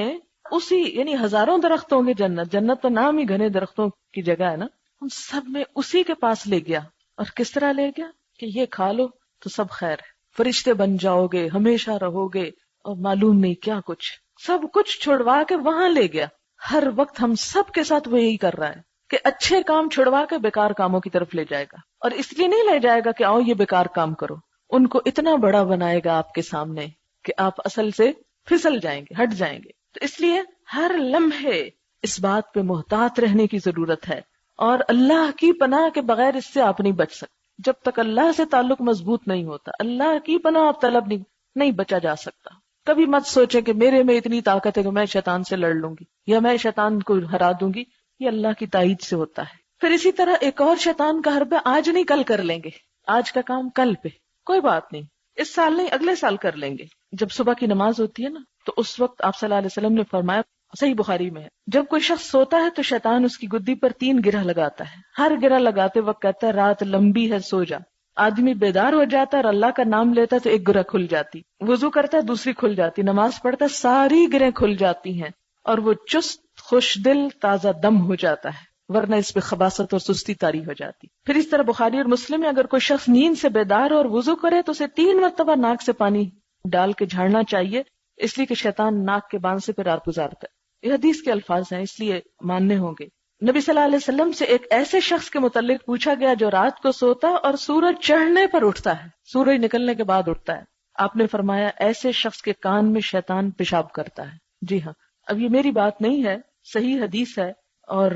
اسی یعنی ہزاروں درخت ہوں گے، جنت تو نام ہی گھنے درختوں کی جگہ ہے نا، ان سب میں اسی کے پاس لے گیا. اور کس طرح لے گیا کہ یہ کھا لو تو سب خیر ہے، فرشتے بن جاؤ گے، ہمیشہ رہو گے، اور معلوم نہیں کیا کچھ سب کچھ چھڑوا کے وہاں لے گیا. ہر وقت ہم سب کے ساتھ وہ یہی کر رہا ہے کہ اچھے کام چھڑوا کے بیکار کاموں کی طرف لے جائے گا. اور اس لیے نہیں لے جائے گا کہ آؤ یہ بیکار کام کرو، ان کو اتنا بڑا بنائے گا آپ کے سامنے کہ آپ اصل سے پھسل جائیں گے، ہٹ جائیں گے. تو اس لیے ہر لمحے اس بات پہ محتاط رہنے کی ضرورت ہے، اور اللہ کی پناہ کے بغیر اس سے آپ نہیں بچ سکتے. جب تک اللہ سے تعلق مضبوط نہیں ہوتا، اللہ کی پناہ آپ طلب نہیں بچا جا سکتا. کبھی مت سوچیں کہ میرے میں اتنی طاقت ہے کہ میں شیطان سے لڑ لوں گی یا میں شیطان کو ہرا دوں گی. یہ اللہ کی تائید سے ہوتا ہے. پھر اسی طرح ایک اور شیطان کا حربہ آج نہیں کل کر لیں گے، آج کا کام کل پہ، کوئی بات نہیں، اس سال نہیں اگلے سال کر لیں گے. جب صبح کی نماز ہوتی ہے نا تو اس وقت آپ صلی اللہ علیہ وسلم نے فرمایا، صحیح بخاری میں ہے، جب کوئی شخص سوتا ہے تو شیطان اس کی گدی پر 3 گرہ لگاتا ہے. ہر گرہ لگاتے وقت کہتا ہے رات لمبی ہے سو جا. آدمی بیدار ہو جاتا ہے اور اللہ کا نام لیتا ہے تو ایک گرہ کھل جاتی، وضو کرتا ہے دوسری کھل جاتی، نماز پڑھتا ہے ساری گرہیں کھل جاتی ہیں، اور وہ چست، خوش دل، تازہ دم ہو جاتا ہے، ورنہ اس پہ خباثت اور سستی طاری ہو جاتی۔ پھر اس طرح بخاری اور مسلم میں اگر کوئی شخص نیند سے بیدار اور وضو کرے تو اسے 3 مرتبہ ناک سے پانی ڈال کے جھاڑنا چاہیے، اس لیے کہ شیطان ناک کے بان سے پھر رات گزارتا ہے۔ یہ حدیث کے الفاظ ہیں، اس لیے ماننے ہوں گے۔ نبی صلی اللہ علیہ وسلم سے ایک ایسے شخص کے متعلق پوچھا گیا جو رات کو سوتا اور سورج چڑھنے پر اٹھتا ہے، سورج نکلنے کے بعد اٹھتا ہے۔ آپ نے فرمایا ایسے شخص کے کان میں شیطان پیشاب کرتا ہے۔ جی ہاں، اب یہ میری بات نہیں ہے، صحیح حدیث ہے اور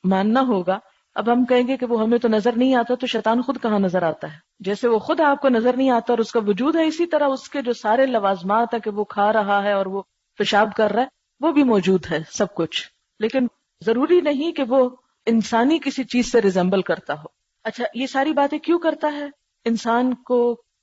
ماننا ہوگا۔ اب ہم کہیں گے کہ وہ ہمیں تو نظر نہیں آتا، تو شیطان خود کہاں نظر آتا ہے؟ جیسے وہ خود آپ کو نظر نہیں آتا اور اس کا وجود ہے، اسی طرح اس کے جو سارے لوازمات ہیں کہ وہ کھا رہا ہے اور وہ پیشاب کر رہا ہے، وہ بھی موجود ہے سب کچھ، لیکن ضروری نہیں کہ وہ انسانی کسی چیز سے ریزمبل کرتا ہو۔ اچھا، یہ ساری باتیں کیوں کرتا ہے؟ انسان کو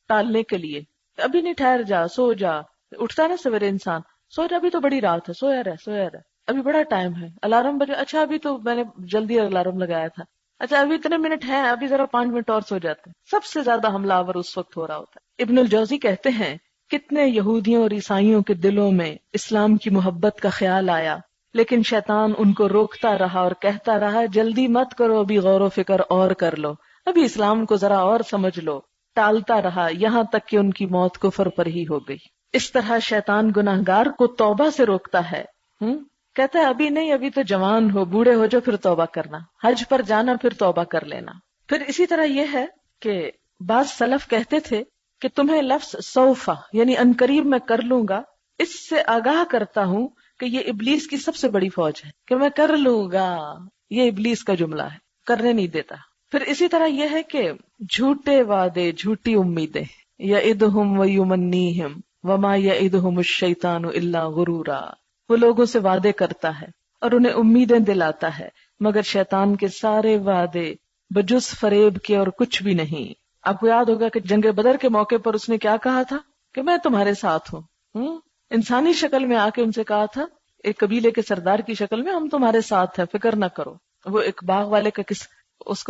ٹالنے کے لیے، ابھی نہیں، ٹھہر جا، سو جا، اٹھتا ہے نا سویرے انسان، سو جا، ابھی تو بڑی رات ہے، سویا رہ، ابھی بڑا ٹائم ہے، الارم بجے، اچھا ابھی تو میں نے جلدی الارم لگایا تھا، اچھا ابھی اتنے منٹ ہیں، ابھی ذرا 5 منٹ اور سو جاتے ہیں۔ سب سے زیادہ حملہ آور اس وقت ہو رہا ہوتا ہے۔ ابن الجوزی کہتے ہیں کتنے یہودیوں اور عیسائیوں کے دلوں میں اسلام کی محبت کا خیال آیا، لیکن شیطان ان کو روکتا رہا اور کہتا رہا جلدی مت کرو، ابھی غور و فکر اور کر لو، ابھی اسلام کو ذرا اور سمجھ لو، ٹالتا رہا یہاں تک کہ ان کی موت کفر پر ہی ہو گئی۔ اس طرح شیطان گناہگار کو توبہ سے روکتا ہے، کہتا ہے ابھی نہیں، ابھی تو جوان ہو، بوڑھے ہو جو پھر توبہ کرنا، حج پر جانا پھر توبہ کر لینا۔ پھر اسی طرح یہ ہے کہ بعض سلف کہتے تھے کہ تمہیں لفظ سوفا یعنی انقریب میں کر لوں گا، اس سے آگاہ کرتا ہوں کہ یہ ابلیس کی سب سے بڑی فوج ہے کہ میں کر لوں گا، یہ ابلیس کا جملہ ہے، کرنے نہیں دیتا۔ پھر اسی طرح یہ ہے کہ جھوٹے وعدے، جھوٹی امیدیں، یعدہم ویمنیہم وما یعدہم الشیطان الا غرورا، وہ لوگوں سے وعدے کرتا ہے اور انہیں امیدیں دلاتا ہے، مگر شیطان کے سارے وعدے بجز فریب کے اور کچھ بھی نہیں۔ آپ کو یاد ہوگا کہ جنگ بدر کے موقع پر اس نے کیا کہا تھا کہ میں تمہارے ساتھ ہوں، انسانی شکل میں آ کے ان سے کہا تھا، ایک قبیلے کے سردار کی شکل میں، ہم تمہارے ساتھ ہیں، فکر نہ کرو۔ وہ ایک باغ والے کا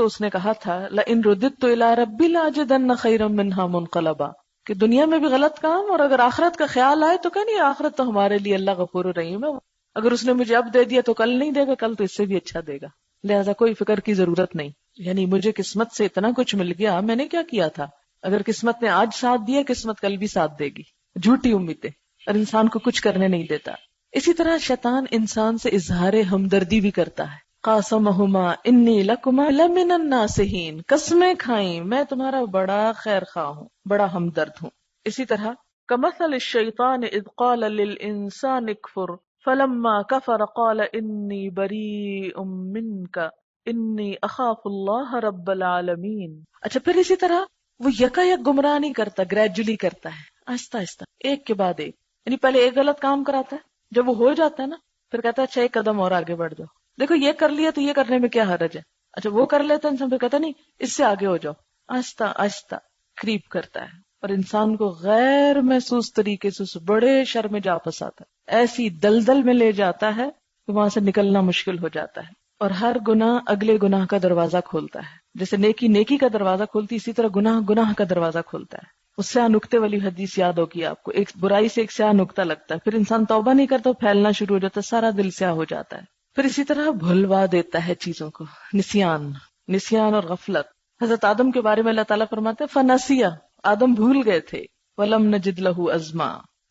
اس نے کہا تھا لئن رددت الی ربی لاجدن خیرا منہا منقلبا، کہ دنیا میں بھی غلط کام اور اگر آخرت کا خیال آئے تو کہ نہیں، آخرت تو ہمارے لیے اللہ غفور الرحیم ہے، اگر اس نے مجھے اب دے دیا تو کل نہیں دے گا، کل تو اس سے بھی اچھا دے گا، لہذا کوئی فکر کی ضرورت نہیں۔ یعنی مجھے قسمت سے اتنا کچھ مل گیا، میں نے کیا کیا تھا؟ اگر قسمت نے آج ساتھ دیا، قسمت کل بھی ساتھ دے گی۔ جھوٹی امیدیں، اور انسان کو کچھ کرنے نہیں دیتا۔ اسی طرح شیطان انسان سے اظہار ہمدردی بھی کرتا ہے۔ قاسمہما انی لکما لمن الناصحین، قسمیں کھائیں میں تمہارا بڑا خیر خواہ ہوں، بڑا ہمدرد ہوں۔ اسی طرح کمثل الشیطان اذ قال للانسان اکفر فلما کفر قال انی بریء منک انی اخاف اللہ رب العالمین۔ اچھا، پھر اسی طرح وہ یکا یک گمراہ نہیں کرتا، گریجولی کرتا ہے، آہستہ آہستہ، ایک کے بعد ایک، یعنی پہلے ایک غلط کام کراتا ہے، جب وہ ہو جاتا ہے نا پھر کہتا ہے اچھا ایک قدم اور آگے بڑھ جاؤ، دیکھو یہ کر لیا تو یہ کرنے میں کیا حرج ہے، اچھا وہ کر لیتا ہے انسان، پھر کہتا نہیں اس سے آگے ہو جاؤ، آہستہ آہستہ کریپ کرتا ہے اور انسان کو غیر محسوس طریقے سے اس بڑے شر میں جا پھنساتا ہے، ایسی دلدل میں لے جاتا ہے کہ وہاں سے نکلنا مشکل ہو جاتا ہے، اور ہر گناہ اگلے گناہ کا دروازہ کھولتا ہے، جیسے نیکی نیکی کا دروازہ کھولتی، اسی طرح گناہ گناہ کا دروازہ کھولتا ہے۔ اس سیاہ نکتے والی حدیث یاد ہوگی آپ کو، ایک برائی سے ایک سیاہ نکتہ لگتا ہے، پھر انسان توبہ نہیں کرتا، پھیلنا شروع ہو جاتا ہے، سارا دل سیاہ ہو جاتا ہے۔ پھر اسی طرح بھلوا دیتا ہے چیزوں کو، نسیان اور غفلت۔ حضرت آدم کے بارے میں اللہ تعالیٰ فرماتے ہیں فنسیا، آدم بھول گئے تھے، ولم نجد لہ عزما۔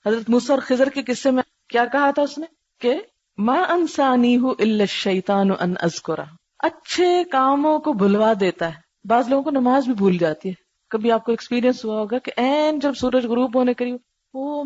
حضرت موسیٰ اور خضر کے قصے میں کیا کہا تھا اس نے کہ ما انسانیہ الا الشیطان ان اذکرہ، اچھے کاموں کو بھلوا دیتا ہے۔ بعض لوگوں کو نماز بھی بھول جاتی ہے، کبھی آپ کو ایکسپیرینس ہوا ہوگا کہ این جب سورج غروب ہونے قریب،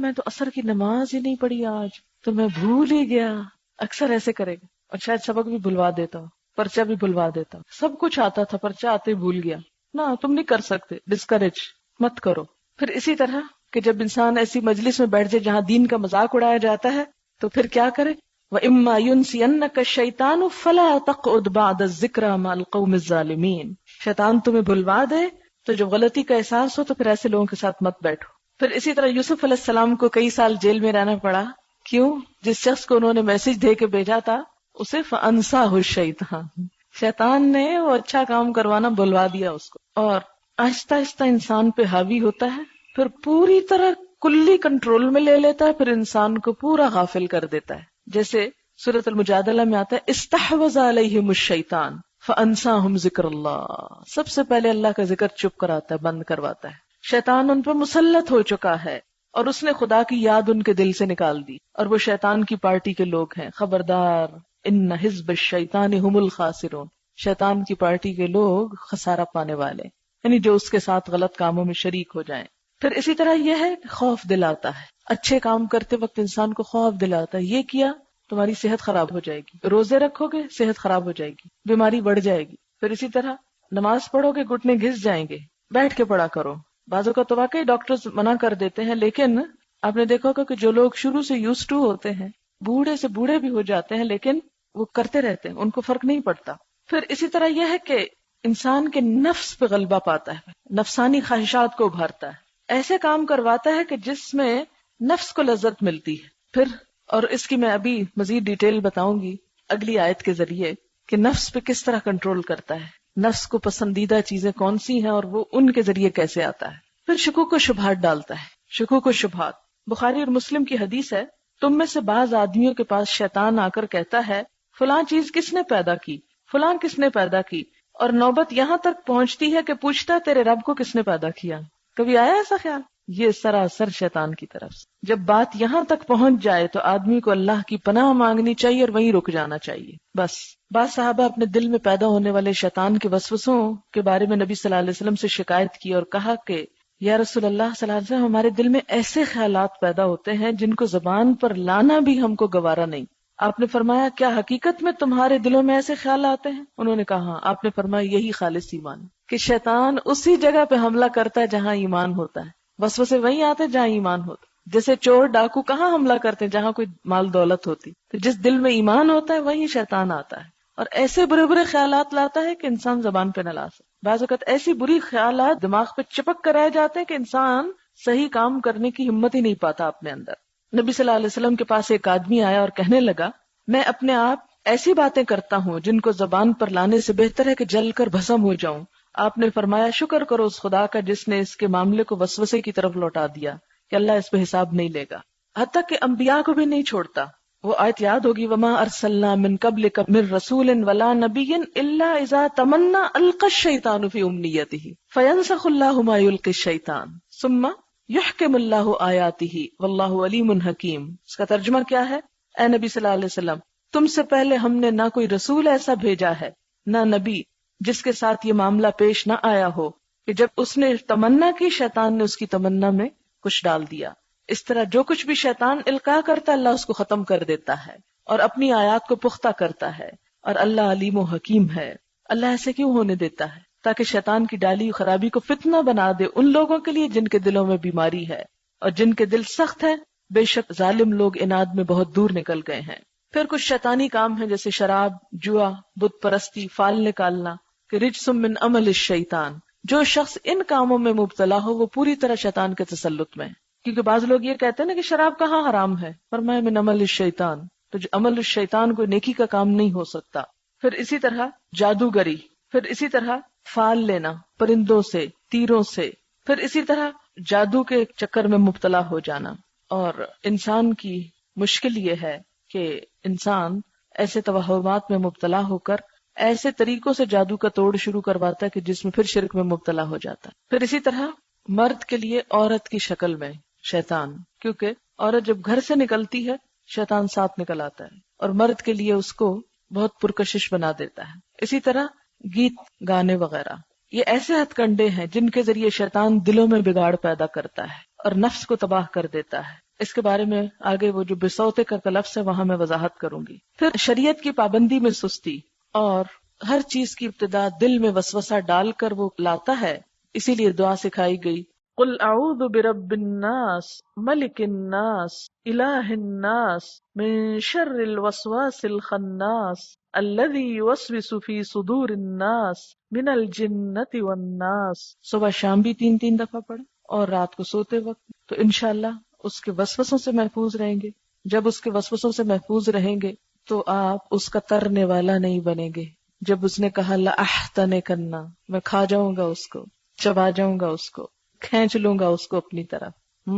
میں تو عصر کی نماز ہی نہیں پڑھی آج، تو میں بھول ہی گیا۔ اکثر ایسے کرے گا، اور شاید سبق بھی بھلوا دیتا ہو، پرچہ بھی بھلوا دیتا ہو، سب کچھ آتا تھا، پرچہ آتے بھول گیا، نہ تم نہیں کر سکتے، ڈسکریج مت کرو۔ پھر اسی طرح کہ جب انسان ایسی مجلس میں بیٹھ جائے جہاں دین کا مذاق اڑایا جاتا ہے تو پھر کیا کرے؟ وَإِمَّا يُنْسِيَنَّكَ الشَّيْطَانُ فَلَا تَقْعُدْ بَعْدَ الذِّكْرَى مَعَ الْقَوْمِ الظَّالِمِينَ، شیطان تمہیں بھلوا دے تو جب غلطی کا احساس ہو تو پھر ایسے لوگوں کے ساتھ مت بیٹھو۔ پھر اسی طرح یوسف علیہ السلام کو کئی سال جیل میں رہنا پڑا، کیوں؟ جس شخص کو انہوں نے میسج دے کے بھیجا تھا اسے فَأَنْسَاهُ الشَّيْطَانُ، شیطان نے وہ اچھا کام کروانا بھلوا دیا اس کو۔ اور آہستہ آہستہ انسان پہ حاوی ہوتا ہے، پھر پوری طرح کلی کنٹرول میں لے لیتا ہے، پھر انسان کو پورا غافل کر دیتا ہے. جیسے سورۃ المجادلہ میں آتا ہے استحوذ علیہم الشیطان فانساہم ذکر اللہ، سب سے پہلے اللہ کا ذکر چپ کراتا ہے، بند کرواتا ہے. شیطان ان پہ مسلط ہو چکا ہے اور اس نے خدا کی یاد ان کے دل سے نکال دی، اور وہ شیطان کی پارٹی کے لوگ ہیں. خبردار، ان حزب الشیطان هم الخاسرون، شیطان کی پارٹی کے لوگ خسارہ پانے والے، یعنی جو اس کے ساتھ غلط کاموں میں شریک ہو جائیں. پھر اسی طرح یہ ہے کہ خوف دلاتا ہے، اچھے کام کرتے وقت انسان کو خوف دلاتا ہے، یہ کیا تمہاری صحت خراب ہو جائے گی، روزے رکھو گے صحت خراب ہو جائے گی، بیماری بڑھ جائے گی. پھر اسی طرح نماز پڑھو گے گھٹنے گھس جائیں گے، بیٹھ کے پڑھا کرو. بعضوں کا تو واقعی ڈاکٹرز منع کر دیتے ہیں، لیکن آپ نے دیکھا ہوگا کہ جو لوگ شروع سے یوز ٹو ہوتے ہیں، بوڑھے سے بوڑھے بھی ہو جاتے ہیں لیکن وہ کرتے رہتے ہیں، ان کو فرق نہیں پڑتا. پھر اسی طرح یہ ہے کہ انسان کے نفس پہ غلبہ پاتا ہے، نفسانی خواہشات کو ابھارتا ہے، ایسے کام کرواتا ہے کہ جس میں نفس کو لذت ملتی ہے. پھر اور اس کی میں ابھی مزید ڈیٹیل بتاؤں گی اگلی آیت کے ذریعے کہ نفس پہ کس طرح کنٹرول کرتا ہے، نفس کو پسندیدہ چیزیں کون سی ہیں اور وہ ان کے ذریعے کیسے آتا ہے. پھر شکوک و شبہات ڈالتا ہے، شکوک و شبہات. بخاری اور مسلم کی حدیث ہے، تم میں سے بعض آدمیوں کے پاس شیطان آ کر کہتا ہے فلاں چیز کس نے پیدا کی، فلاں کس نے پیدا کی، اور نوبت یہاں تک پہنچتی ہے کہ پوچھتا ہے تیرے رب کو کس نے پیدا کیا. کبھی آیا ایسا خیال؟ یہ سراسر شیطان کی طرف سے. جب بات یہاں تک پہنچ جائے تو آدمی کو اللہ کی پناہ مانگنی چاہیے اور وہیں رک جانا چاہیے. بس بعض صحابہ اپنے دل میں پیدا ہونے والے شیطان کے وسوسوں کے بارے میں نبی صلی اللہ علیہ وسلم سے شکایت کی اور کہا کہ یا رسول اللہ صلی اللہ علیہ وسلم، ہمارے دل میں ایسے خیالات پیدا ہوتے ہیں جن کو زبان پر لانا بھی ہم کو گوارا نہیں. آپ نے فرمایا کیا حقیقت میں تمہارے دلوں میں ایسے خیال آتے ہیں؟ انہوں نے کہا ہاں. آپ نے فرمایا یہی خالص ایمان، کہ شیطان اسی جگہ پہ حملہ کرتا ہے جہاں ایمان ہوتا ہے، وسوسے وہیں آتے جہاں ایمان ہوتا. جیسے چور ڈاکو کہاں حملہ کرتے ہیں؟ جہاں کوئی مال دولت ہوتی. تو جس دل میں ایمان ہوتا ہے وہیں شیطان آتا ہے اور ایسے برے برے خیالات لاتا ہے کہ انسان زبان پہ نہ لا سکے. بعض اوقات ایسی بری خیالات دماغ پہ چپک کر رہ جاتے ہیں کہ انسان صحیح کام کرنے کی ہمت ہی نہیں پاتا اپنے اندر. نبی صلی اللہ علیہ وسلم کے پاس ایک آدمی آیا اور کہنے لگا میں اپنے آپ ایسی باتیں کرتا ہوں جن کو زبان پر لانے سے بہتر ہے کہ جل کر بھسم ہو جاؤں. آپ نے فرمایا شکر کرو اس خدا کا جس نے اس کے معاملے کو وسوسے کی طرف لوٹا دیا کہ اللہ اس پہ حساب نہیں لے گا، حتیٰ کہ انبیاء کو بھی نہیں چھوڑتا. وہ آیت یاد ہوگی وما ارسلنا من قبلک من رسول ولا نبی الا اذا تمنى القى الشیطان فی امنیته فینسخ اللہ ما یلقی الشیطان ثم یحکم اللہ آیاتہ واللہ علیم حکیم. اس کا ترجمہ کیا ہے؟ اے نبی صلی اللہ علیہ وسلم، تم سے پہلے ہم نے نہ کوئی رسول ایسا بھیجا ہے نہ نبی جس کے ساتھ یہ معاملہ پیش نہ آیا ہو کہ جب اس نے تمنا کی شیطان نے اس کی تمنا میں کچھ ڈال دیا. اس طرح جو کچھ بھی شیطان القاء کرتا ہے اللہ اس کو ختم کر دیتا ہے اور اپنی آیات کو پختہ کرتا ہے، اور اللہ علیم و حکیم ہے. اللہ ایسے کیوں ہونے دیتا ہے؟ تاکہ شیطان کی ڈالی خرابی کو فتنہ بنا دے ان لوگوں کے لیے جن کے دلوں میں بیماری ہے، اور جن کے دل سخت ہیں بے شک ظالم لوگ اناد میں بہت دور نکل گئے ہیں. پھر کچھ شیطانی کام ہیں جیسے شراب، جوا، بت پرستی، فال نکالنا، کہ رجس من عمل الشیطان. جو شخص ان کاموں میں مبتلا ہو وہ پوری طرح شیطان کے تسلط میں ہے. کیونکہ بعض لوگ یہ کہتے ہیں نا کہ شراب کہاں حرام ہے، فرمایا من عمل الشیطان، تو جو عمل الشیطان کوئی نیکی کا کام نہیں ہو سکتا. پھر اسی طرح جادوگری، پھر اسی طرح فال لینا پرندوں سے، تیروں سے، پھر اسی طرح جادو کے چکر میں مبتلا ہو جانا. اور انسان کی مشکل یہ ہے کہ انسان ایسے توہمات میں مبتلا ہو کر ایسے طریقوں سے جادو کا توڑ شروع کرواتا ہے کہ جس میں پھر شرک میں مبتلا ہو جاتا ہے. پھر اسی طرح مرد کے لیے عورت کی شکل میں شیطان، کیونکہ عورت جب گھر سے نکلتی ہے شیطان ساتھ نکل آتا ہے اور مرد کے لیے اس کو بہت پرکشش بنا دیتا ہے. اسی طرح گیت گانے وغیرہ، یہ ایسے ہتھ کنڈے ہیں جن کے ذریعے شیطان دلوں میں بگاڑ پیدا کرتا ہے اور نفس کو تباہ کر دیتا ہے. اس کے بارے میں آگے وہ جو بسوتے کا لفظ ہے وہاں میں وضاحت کروں گی. پھر شریعت کی پابندی میں سستی، اور ہر چیز کی ابتدا دل میں وسوسہ ڈال کر وہ لاتا ہے. اسی لیے دعا سکھائی گئی قل اعوذ برب الناس ملک الناس الہ الناس من شر الوسواس الخناس الذي يوسوس في صدور الناس من الجنۃ والناس. صبح شام بھی 3 دفعہ پڑھیں اور رات کو سوتے وقت، تو انشاءاللہ اس کے وسوسوں سے محفوظ رہیں گے. جب اس کے وسوسوں سے محفوظ رہیں گے تو آپ اس کا ترنے والا نہیں بنیں گے. جب اس نے کہا لَأَحْتَنِكَنَّ، میں کھا جاؤں گا اس کو، چبا جاؤں گا اس کو، کھینچ لوں گا اس کو اپنی طرف،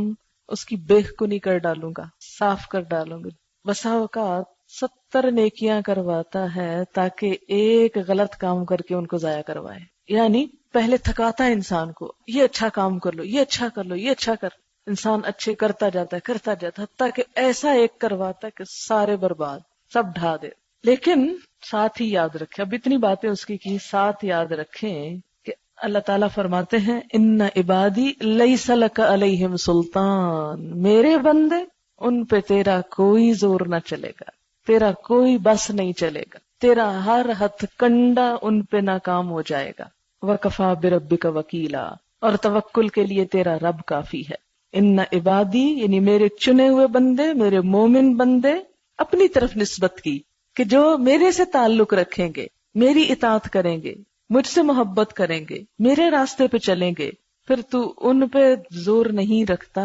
اس کی بیخ کو نہیں کر ڈالوں گا، صاف کر ڈالوں گا۔ بسا اوقات 70 نیکیاں کرواتا ہے تاکہ ایک غلط کام کر کے ان کو ضائع کروائے، یعنی پہلے تھکاتا ہے انسان کو، یہ اچھا کام کر لو، یہ اچھا کر لو، یہ اچھا کر، انسان اچھے کرتا جاتا ہے حتیٰ کہ ایسا ایک کرواتا ہے کہ سارے برباد، سب ڈھا دے۔ لیکن ساتھ ہی یاد رکھیں، اب اتنی باتیں اس کی ساتھ یاد رکھیں کہ اللہ تعالیٰ فرماتے ہیں ان عبادی لیس لک علیہم سلطان، میرے بندے ان پہ تیرا کوئی زور نہ چلے گا، تیرا کوئی بس نہیں چلے گا، تیرا ہر ہتھ کنڈا ان پہ ناکام ہو جائے گا۔ وَكَفَى بِرَبِّكَ وَكِيلًا، اور توکل کے لیے تیرا رب کافی ہے۔ ان عبادی یعنی میرے چنے ہوئے بندے، میرے مومن بندے، اپنی طرف نسبت کی کہ جو میرے سے تعلق رکھیں گے، میری اطاعت کریں گے، مجھ سے محبت کریں گے، میرے راستے پہ چلیں گے، پھر تو ان پہ زور نہیں رکھتا،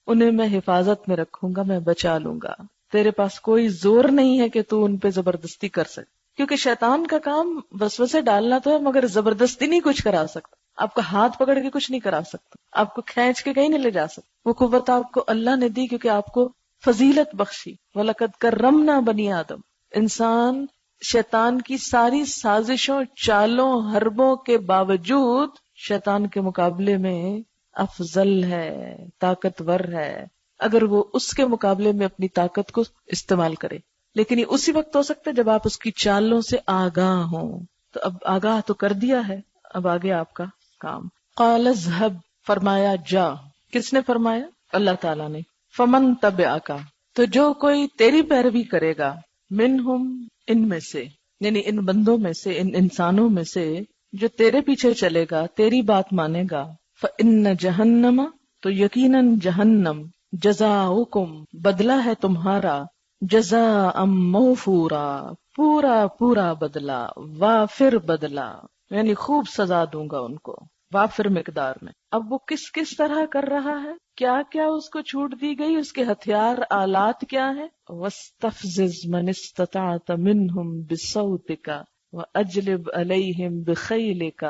انہیں میں حفاظت میں رکھوں گا، میں بچا لوں گا، تیرے پاس کوئی زور نہیں ہے کہ تو ان پہ زبردستی کر سکے، کیونکہ شیطان کا کام وسوسے ڈالنا تو ہے مگر زبردستی نہیں کچھ کرا سکتا، آپ کا ہاتھ پکڑ کے کچھ نہیں کرا سکتا، آپ کو کھینچ کے کہیں نہیں لے جا سکتا، وہ قوت آپ کو اللہ نے دی کیونکہ آپ کو فضیلت بخشی۔ وَلَقَدْ كَرَّمْنَا بَنِي آدم، انسان شیطان کی ساری سازشوں، چالوں، حربوں کے باوجود شیطان کے مقابلے میں افضل ہے، طاقتور ہے، اگر وہ اس کے مقابلے میں اپنی طاقت کو استعمال کرے، لیکن یہ اسی وقت ہو سکتا ہے جب آپ اس کی چالوں سے آگاہ ہوں۔ تو اب آگاہ تو کر دیا ہے، اب آگے آپ کا کام۔ قال اذهب، فرمایا جا، کس نے فرمایا؟ اللہ تعالیٰ نے۔ فمن تبعک، تو جو کوئی تیری پیروی کرے گا، منہم، ان میں سے، یعنی ان بندوں میں سے، ان انسانوں میں سے جو تیرے پیچھے چلے گا، تیری بات مانے گا، فإن جہنم، تو یقیناً جہنم، جزاؤکم، بدلہ ہے تمہارا، جزاء موفورا، پورا پورا بدلہ، وافر بدلہ، یعنی خوب سزا دوں گا ان کو، وافر مقدار میں۔ اب وہ کس کس طرح کر رہا ہے، کیا کیا اس کو چھوٹ دی گئی، اس کے ہتھیار آلات کیا ہے؟ وَاسْتَفْزِزْ مَنِ اسْتَطَعْتَ مِنْهُمْ بِصَوْتِكَ وَأَجْلِبْ عَلَيْهِمْ بِخَيْلِكَ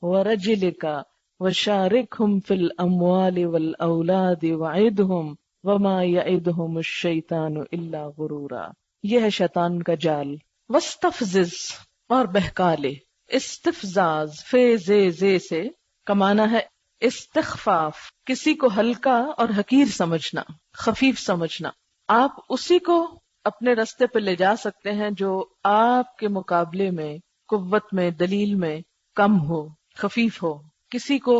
وَرَجِلِكَ وَشَارِكْهُمْ فِي الْأَمْوَالِ وَالْأَوْلَادِ وَعِدْهُمْ وَمَا يَعِدُهُمُ الشَّيْطَانُ إِلَّا غُرُورًا۔ یہ ہے شیطان کا جال۔ وَاسْتَفْزِزْ، اور بہکا لے۔ استفزاز، فے زے سے کمانا ہے استخفاف، کسی کو ہلکا اور حقیر سمجھنا، خفیف سمجھنا۔ آپ اسی کو اپنے راستے پہ لے جا سکتے ہیں جو آپ کے مقابلے میں قوت میں، دلیل میں کم ہو، خفیف ہو۔ کسی کو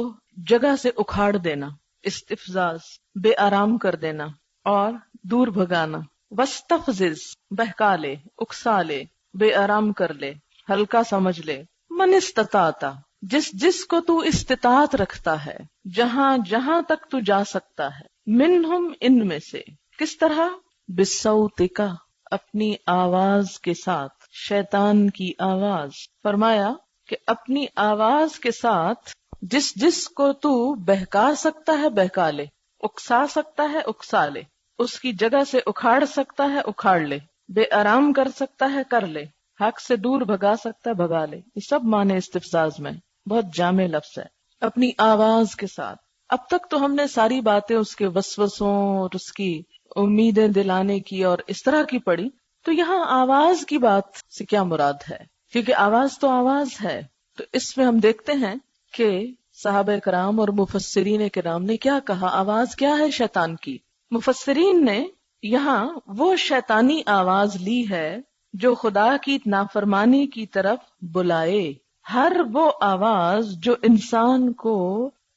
جگہ سے اکھاڑ دینا، استفزاز، بے آرام کر دینا اور دور بھگانا۔ وستفزز، بہکا لے، اکسا لے، بے آرام کر لے، ہلکا سمجھ لے۔ من استطاعتا، جس کو تو استطاعت رکھتا ہے، جہاں جہاں تک تو جا سکتا ہے، منہم، ان میں سے، کس طرح؟ بصوتک، اپنی آواز کے ساتھ، شیطان کی آواز۔ فرمایا کہ اپنی آواز کے ساتھ جس کو تو بہکا سکتا ہے بہکا لے، اکسا سکتا ہے اکسا لے، اس کی جگہ سے اکھاڑ سکتا ہے اکھاڑ لے، بے آرام کر سکتا ہے کر لے، حق سے دور بھگا سکتا ہے بھگا لے۔ یہ سب معنی استفزاز میں، بہت جامع لفظ ہے۔ اپنی آواز کے ساتھ، اب تک تو ہم نے ساری باتیں اس کے وسوسوں اور اس کی امیدیں دلانے کی اور اس طرح کی پڑھی، تو یہاں آواز کی بات سے کیا مراد ہے؟ کیونکہ آواز تو آواز ہے۔ تو اس میں ہم دیکھتے ہیں کہ صحابہ کرام اور مفسرین کرام نے کیا کہا، آواز کیا ہے شیطان کی؟ مفسرین نے یہاں وہ شیطانی آواز لی ہے جو خدا کی نافرمانی کی طرف بلائے۔ ہر وہ آواز جو انسان کو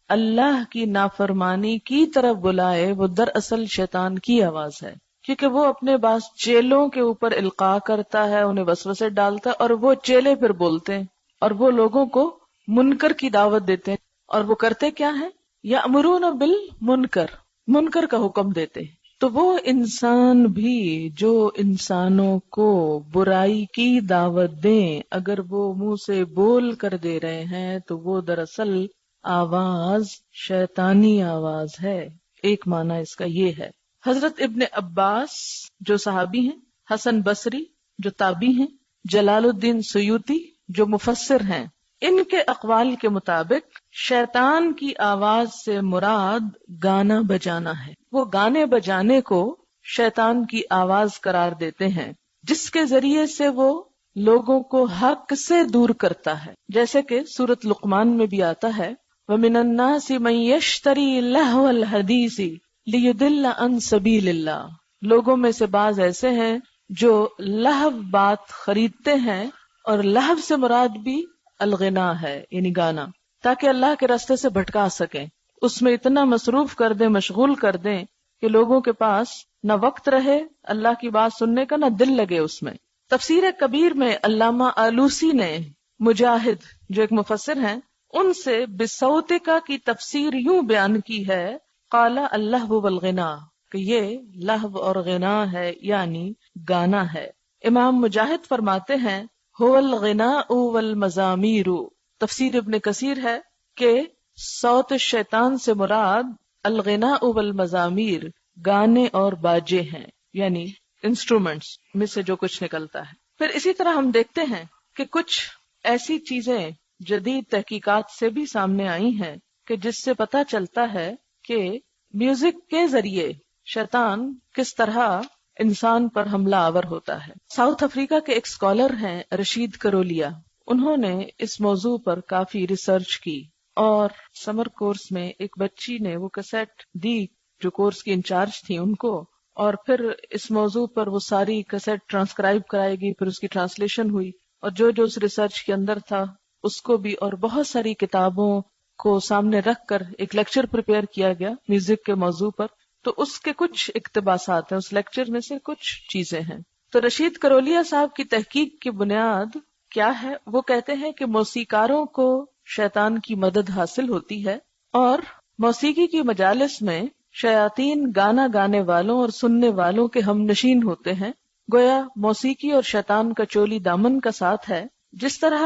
اللہ کی نافرمانی کی طرف بلائے، وہ دراصل شیطان کی آواز ہے، کیونکہ وہ اپنے بعض چیلوں کے اوپر القاء کرتا ہے، انہیں وسوسے ڈالتا ہے، اور وہ چیلے پھر بولتے ہیں اور وہ لوگوں کو منکر کی دعوت دیتے ہیں، اور وہ کرتے کیا ہیں؟ یأمرون بالمنکر، منکر کا حکم دیتے ہیں۔ تو وہ انسان بھی جو انسانوں کو برائی کی دعوت دیں، اگر وہ منہ سے بول کر دے رہے ہیں تو وہ دراصل آواز شیطانی آواز ہے۔ ایک معنی اس کا یہ ہے۔ حضرت ابن عباس جو صحابی ہیں، حسن بصری جو تابعی ہیں، جلال الدین سیوطی جو مفسر ہیں، ان کے اقوال کے مطابق شیطان کی آواز سے مراد گانا بجانا ہے. وہ گانے بجانے کو شیطان کی آواز قرار دیتے ہیں جس کے ذریعے سے وہ لوگوں کو حق سے دور کرتا ہے. جیسے کہ سورۃ لقمان میں بھی آتا ہے وَمِنَ النَّاسِ مَن يَشْتَرِي لَهْوَ الْحَدِيثِ لِيُضِلَّ عَن سَبِيلِ اللَّهِ. لوگوں میں سے بعض ایسے ہیں جو لہو بات خریدتے ہیں، اور لہو سے مراد بھی الغنا ہے یعنی گانا، تاکہ اللہ کے راستے سے بھٹکا سکیں. اس میں اتنا مصروف کر دیں، مشغول کر دیں کہ لوگوں کے پاس نہ وقت رہے اللہ کی بات سننے کا، نہ دل لگے اس میں. تفسیر کبیر میں علامہ آلوسی نے مجاہد جو ایک مفسر ہیں ان سے بصوتکا کی تفسیر یوں بیان کی ہے قال اللہو والغنا، کہ یہ لہو اور غنا ہے یعنی گانا ہے. امام مجاہد فرماتے ہیں هو الغناء والمزامیر. تفسیر ابن کثیر ہے کہ صوت شیطان سے مراد الغناء والمزامیر گانے اور باجے ہیں، یعنی انسٹرومنٹس میں سے جو کچھ نکلتا ہے. پھر اسی طرح ہم دیکھتے ہیں کہ کچھ ایسی چیزیں جدید تحقیقات سے بھی سامنے آئی ہیں کہ جس سے پتہ چلتا ہے کہ میوزک کے ذریعے شیطان کس طرح انسان پر حملہ آور ہوتا ہے. ساؤتھ افریقہ کے ایک اسکالر ہیں رشید کرولیا، انہوں نے اس موضوع پر کافی ریسرچ کی، اور سمر کورس میں ایک بچی نے وہ کیسٹ دی جو کورس کی انچارج تھی ان کو، اور پھر اس موضوع پر وہ ساری کیسٹ ٹرانسکرائب کرائے گی، پھر اس کی ٹرانسلیشن ہوئی، اور جو جو اس ریسرچ کے اندر تھا اس کو بھی اور بہت ساری کتابوں کو سامنے رکھ کر ایک لیکچر پریپیئر کیا گیا میوزک کے موضوع پر. تو اس کے کچھ اقتباسات ہیں، اس لیکچر میں سے کچھ چیزیں ہیں. تو رشید کرولیا صاحب کی تحقیق کی بنیاد کیا ہے؟ وہ کہتے ہیں کہ موسیقاروں کو شیطان کی مدد حاصل ہوتی ہے، اور موسیقی کی مجالس میں شیاطین گانا گانے والوں اور سننے والوں کے ہم نشین ہوتے ہیں. گویا موسیقی اور شیطان کا چولی دامن کا ساتھ ہے. جس طرح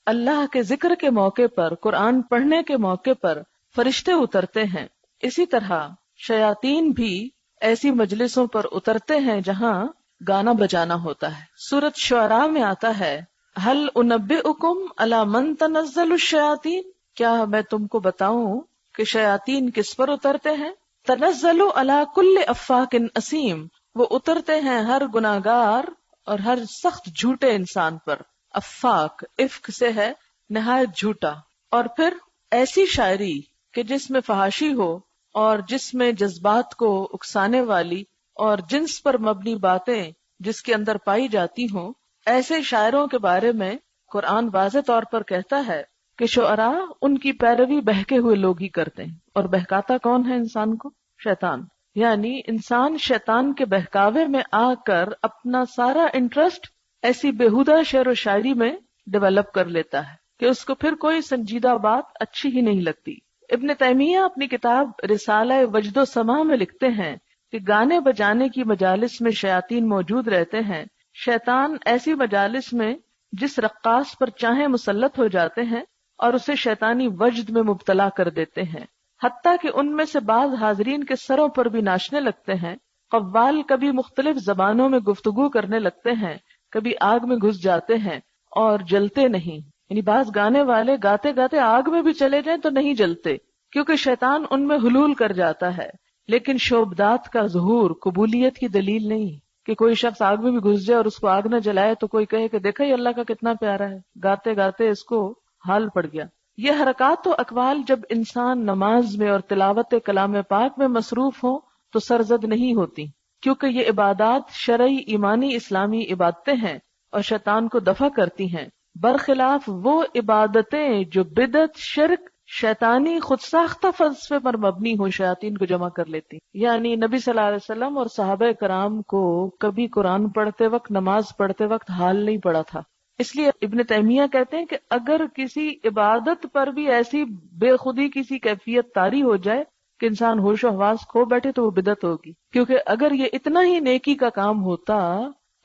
اللہ کے ذکر کے موقع پر، قرآن پڑھنے کے موقع پر فرشتے اترتے ہیں، اسی طرح شیاطین بھی ایسی مجلسوں پر اترتے ہیں جہاں گانا بجانا ہوتا ہے. سورۃ شعراء میں آتا ہے هل انبئکم علی من تنزل الشیاطین، کیا میں تم کو بتاؤں کہ شیاطین کس پر اترتے ہیں؟ تنزل علی کل افاک اسیم، وہ اترتے ہیں ہر گناہگار اور ہر سخت جھوٹے انسان پر. افاک افک سے ہے نہایت جھوٹا. اور پھر ایسی شاعری کہ جس میں فحاشی ہو اور جس میں جذبات کو اکسانے والی اور جنس پر مبنی باتیں جس کے اندر پائی جاتی ہوں، ایسے شاعروں کے بارے میں قرآن واضح طور پر کہتا ہے کہ شعراء ان کی پیروی بہکے ہوئے لوگ ہی کرتے ہیں. اور بہکاتا کون ہے انسان کو؟ شیطان. یعنی انسان شیطان کے بہکاوے میں آ کر اپنا سارا انٹرسٹ ایسی بیہودہ شعر و شاعری میں ڈیولپ کر لیتا ہے کہ اس کو پھر کوئی سنجیدہ بات اچھی ہی نہیں لگتی. ابن تیمیہ اپنی کتاب رسالہ وجد و سماع میں لکھتے ہیں کہ گانے بجانے کی مجالس میں شیاطین موجود رہتے ہیں. شیطان ایسی مجالس میں جس رقاص پر چاہیں مسلط ہو جاتے ہیں اور اسے شیطانی وجد میں مبتلا کر دیتے ہیں، حتیٰ کہ ان میں سے بعض حاضرین کے سروں پر بھی ناچنے لگتے ہیں. قوال کبھی مختلف زبانوں میں گفتگو کرنے لگتے ہیں، کبھی آگ میں گھس جاتے ہیں اور جلتے نہیں. یعنی بعض گانے والے گاتے گاتے آگ میں بھی چلے جائیں تو نہیں جلتے، کیونکہ شیطان ان میں حلول کر جاتا ہے. لیکن شعبدات کا ظہور قبولیت کی دلیل نہیں کہ کوئی شخص آگ میں بھی گھس جائے اور اس کو آگ نہ جلائے تو کوئی کہے کہ دیکھا یہ اللہ کا کتنا پیارا ہے، گاتے گاتے اس کو حال پڑ گیا. یہ حرکات و اقوال جب انسان نماز میں اور تلاوت کلام پاک میں مصروف ہو تو سرزد نہیں ہوتی، کیونکہ یہ عبادات شرعی ایمانی اسلامی عبادتیں ہیں اور شیطان کو دفع کرتی ہیں، برخلاف وہ عبادتیں جو بدعت، شرک، شیطانی خود ساختہ فلسفے پر مبنی ہو شیاطین کو جمع کر لیتی. یعنی نبی صلی اللہ علیہ وسلم اور صحابہ کرام کو کبھی قرآن پڑھتے وقت، نماز پڑھتے وقت حال نہیں پڑا تھا. اس لیے ابن تیمیہ کہتے ہیں کہ اگر کسی عبادت پر بھی ایسی بے خودی کسی کیفیت طاری ہو جائے کہ انسان ہوش و حواس کھو بیٹھے تو وہ بدعت ہوگی، کیونکہ اگر یہ اتنا ہی نیکی کا کام ہوتا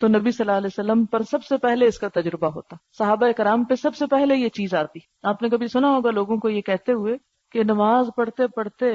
تو نبی صلی اللہ علیہ وسلم پر سب سے پہلے اس کا تجربہ ہوتا، صحابہ کرام پہ سب سے پہلے یہ چیز آتی. آپ نے کبھی سنا ہوگا لوگوں کو یہ کہتے ہوئے کہ نماز پڑھتے پڑھتے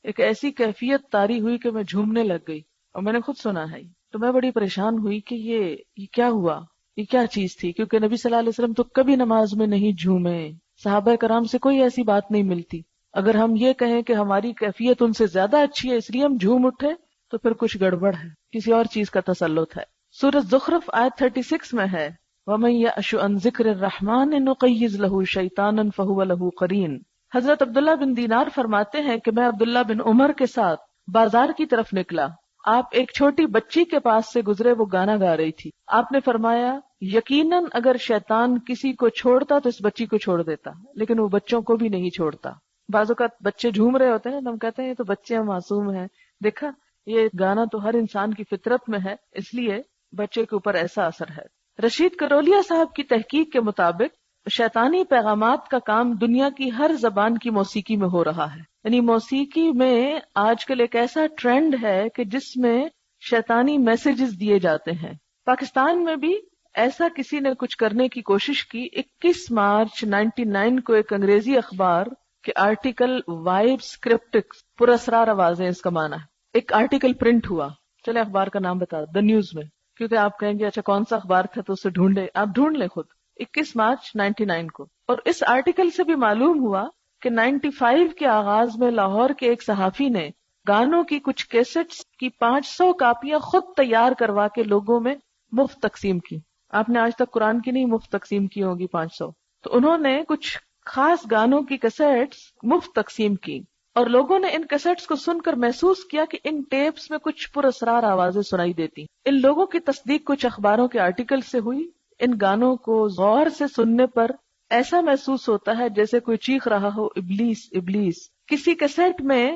ایک ایسی کیفیت طاری ہوئی کہ میں جھومنے لگ گئی، اور میں نے خود سنا ہے. تو میں بڑی پریشان ہوئی کہ یہ کیا ہوا، یہ کیا چیز تھی، کیونکہ نبی صلی اللہ علیہ وسلم تو کبھی نماز میں نہیں جھومے صحابہ کرام سے کوئی ایسی بات نہیں ملتی. اگر ہم یہ کہیں کہ ہماری کیفیت ان سے زیادہ اچھی ہے اس لیے ہم جھوم اٹھے تو پھر کچھ گڑبڑ ہے، کسی اور چیز کا تسلط ہے. سورۃ زخرف آیت 36 میں ہے وَمَن يَعْشُ عَن ذِكْرِ الرَّحْمَٰنِ نُقَيِّضْ لَهُ شَيْطَانًا فَهُوَ لَهُ قَرِينٌ. حضرت عبداللہ بن دینار فرماتے ہیں کہ میں عبداللہ بن عمر کے ساتھ بازار کی طرف نکلا. آپ ایک چھوٹی بچی کے پاس سے گزرے، وہ گانا گا رہی تھی. آپ نے فرمایا یقیناً اگر شیطان کسی کو چھوڑتا تو اس بچی کو چھوڑ دیتا، لیکن وہ بچوں کو بھی نہیں چھوڑتا. بعض اوقات بچے جھوم رہے ہوتے ہیں، ہم کہتے ہیں یہ تو بچے ہیں، معصوم ہیں. دیکھا، یہ گانا تو ہر انسان کی فطرت میں ہے، اس لیے بچے کے اوپر ایسا اثر ہے. رشید کرولیا صاحب کی تحقیق کے مطابق شیطانی پیغامات کا کام دنیا کی ہر زبان کی موسیقی میں ہو رہا ہے. یعنی موسیقی میں آج کل ایک ایسا ٹرینڈ ہے کہ جس میں شیطانی میسیجز دیے جاتے ہیں. پاکستان میں بھی ایسا کسی نے کچھ کرنے کی کوشش کی. 21 مارچ 99 کو ایک انگریزی اخبار کے آرٹیکل وائبس کرپٹکس، پراسرار آوازیں اس کا معنی ہے، ایک آرٹیکل پرنٹ ہوا. چلے اخبار کا نام بتا دا نیوز میں، کیونکہ آپ کہیں گے اچھا کون سا اخبار تھا تو اسے ڈھونڈے، آپ ڈھونڈ لیں خود. 21 مارچ 99 کو. اور اس آرٹیکل سے بھی معلوم ہوا کہ 95 کے آغاز میں لاہور کے ایک صحافی نے گانوں کی کچھ کیسٹس کی 500 کاپیاں خود تیار کروا کے لوگوں میں مفت تقسیم کی. آپ نے آج تک قرآن کی نہیں مفت تقسیم کی ہوگی 500. تو انہوں نے کچھ خاص گانوں کی کیسٹس مفت تقسیم کی، اور لوگوں نے ان کیسٹس کو سن کر محسوس کیا کہ ان ٹیپس میں کچھ پراسرار آوازیں سنائی دیتی. ان لوگوں کی تصدیق کچھ اخباروں کے آرٹیکل سے ہوئی. ان گانوں کو غور سے سننے پر ایسا محسوس ہوتا ہے جیسے کوئی چیخ رہا ہو ابلیس ابلیس. کسی کیسٹ میں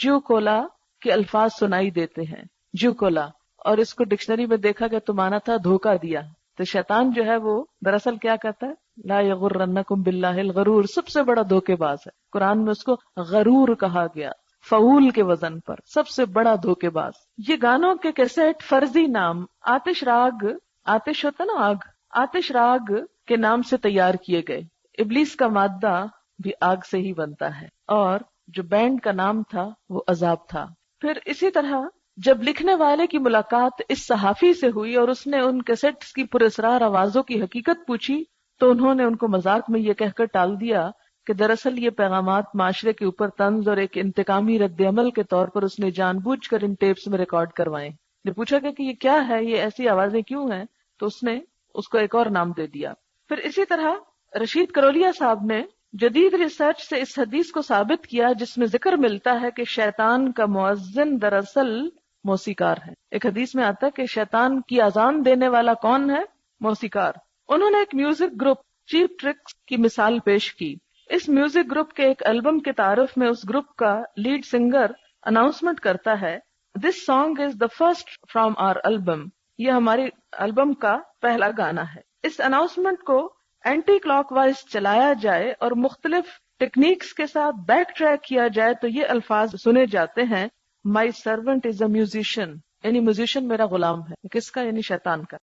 جو کولا کے الفاظ سنائی دیتے ہیں، جو کولا، اور اس کو ڈکشنری میں دیکھا گیا تو مانا تھا دھوکہ دیا. تو شیطان جو ہے وہ دراصل کیا کہتا ہے، لا یغرنکم باللہ الغرور، سب سے بڑا دھوکے باز ہے. قرآن میں اس کو غرور کہا گیا، فعول کے وزن پر، سب سے بڑا دھوکے باز. یہ گانوں کے کیسٹ فرضی نام آتش راگ، آتش ہوتا نا آگ، آتش راگ کے نام سے تیار کیے گئے. ابلیس کا مادہ بھی آگ سے ہی بنتا ہے، اور جو بینڈ کا نام تھا وہ عذاب تھا. پھر اسی طرح جب لکھنے والے کی ملاقات اس صحافی سے ہوئی اور اس نے ان کیسٹس کی پراسرار آوازوں کی حقیقت پوچھی تو انہوں نے ان کو مذاق میں یہ کہہ کر ٹال دیا کہ دراصل یہ پیغامات معاشرے کے اوپر طنز اور ایک انتقامی رد عمل کے طور پر اس نے جان بوجھ کر ان ٹیپس میں ریکارڈ کروائے. جب پوچھا گیا کہ یہ کیا ہے، یہ ایسی آوازیں کیوں ہیں، تو اس نے اس کو ایک اور نام دے دیا. پھر اسی طرح رشید کرولیا صاحب نے جدید ریسرچ سے اس حدیث کو ثابت کیا جس میں ذکر ملتا ہے کہ شیطان کا مؤذن دراصل موسیقار ہے. ایک حدیث میں آتا ہے کہ شیطان کی اذان دینے والا کون ہے؟ موسیقار. انہوں نے ایک میوزک گروپ چیپ ٹرکس کی مثال پیش کی. اس میوزک گروپ کے ایک البم کے تعارف میں اس گروپ کا لیڈ سنگر اناؤنسمنٹ کرتا ہے this song is the first from our album, یہ ہماری البم کا پہلا گانا ہے. اس اناؤنسمنٹ کو اینٹی کلاک وائز چلایا جائے اور مختلف ٹیکنیکس کے ساتھ بیک ٹریک کیا جائے تو یہ الفاظ سنے جاتے ہیں، مائی سرونٹ از اے میوزیشین، یعنی میوزیشین میرا غلام ہے. کس کا؟ یعنی شیطان کا.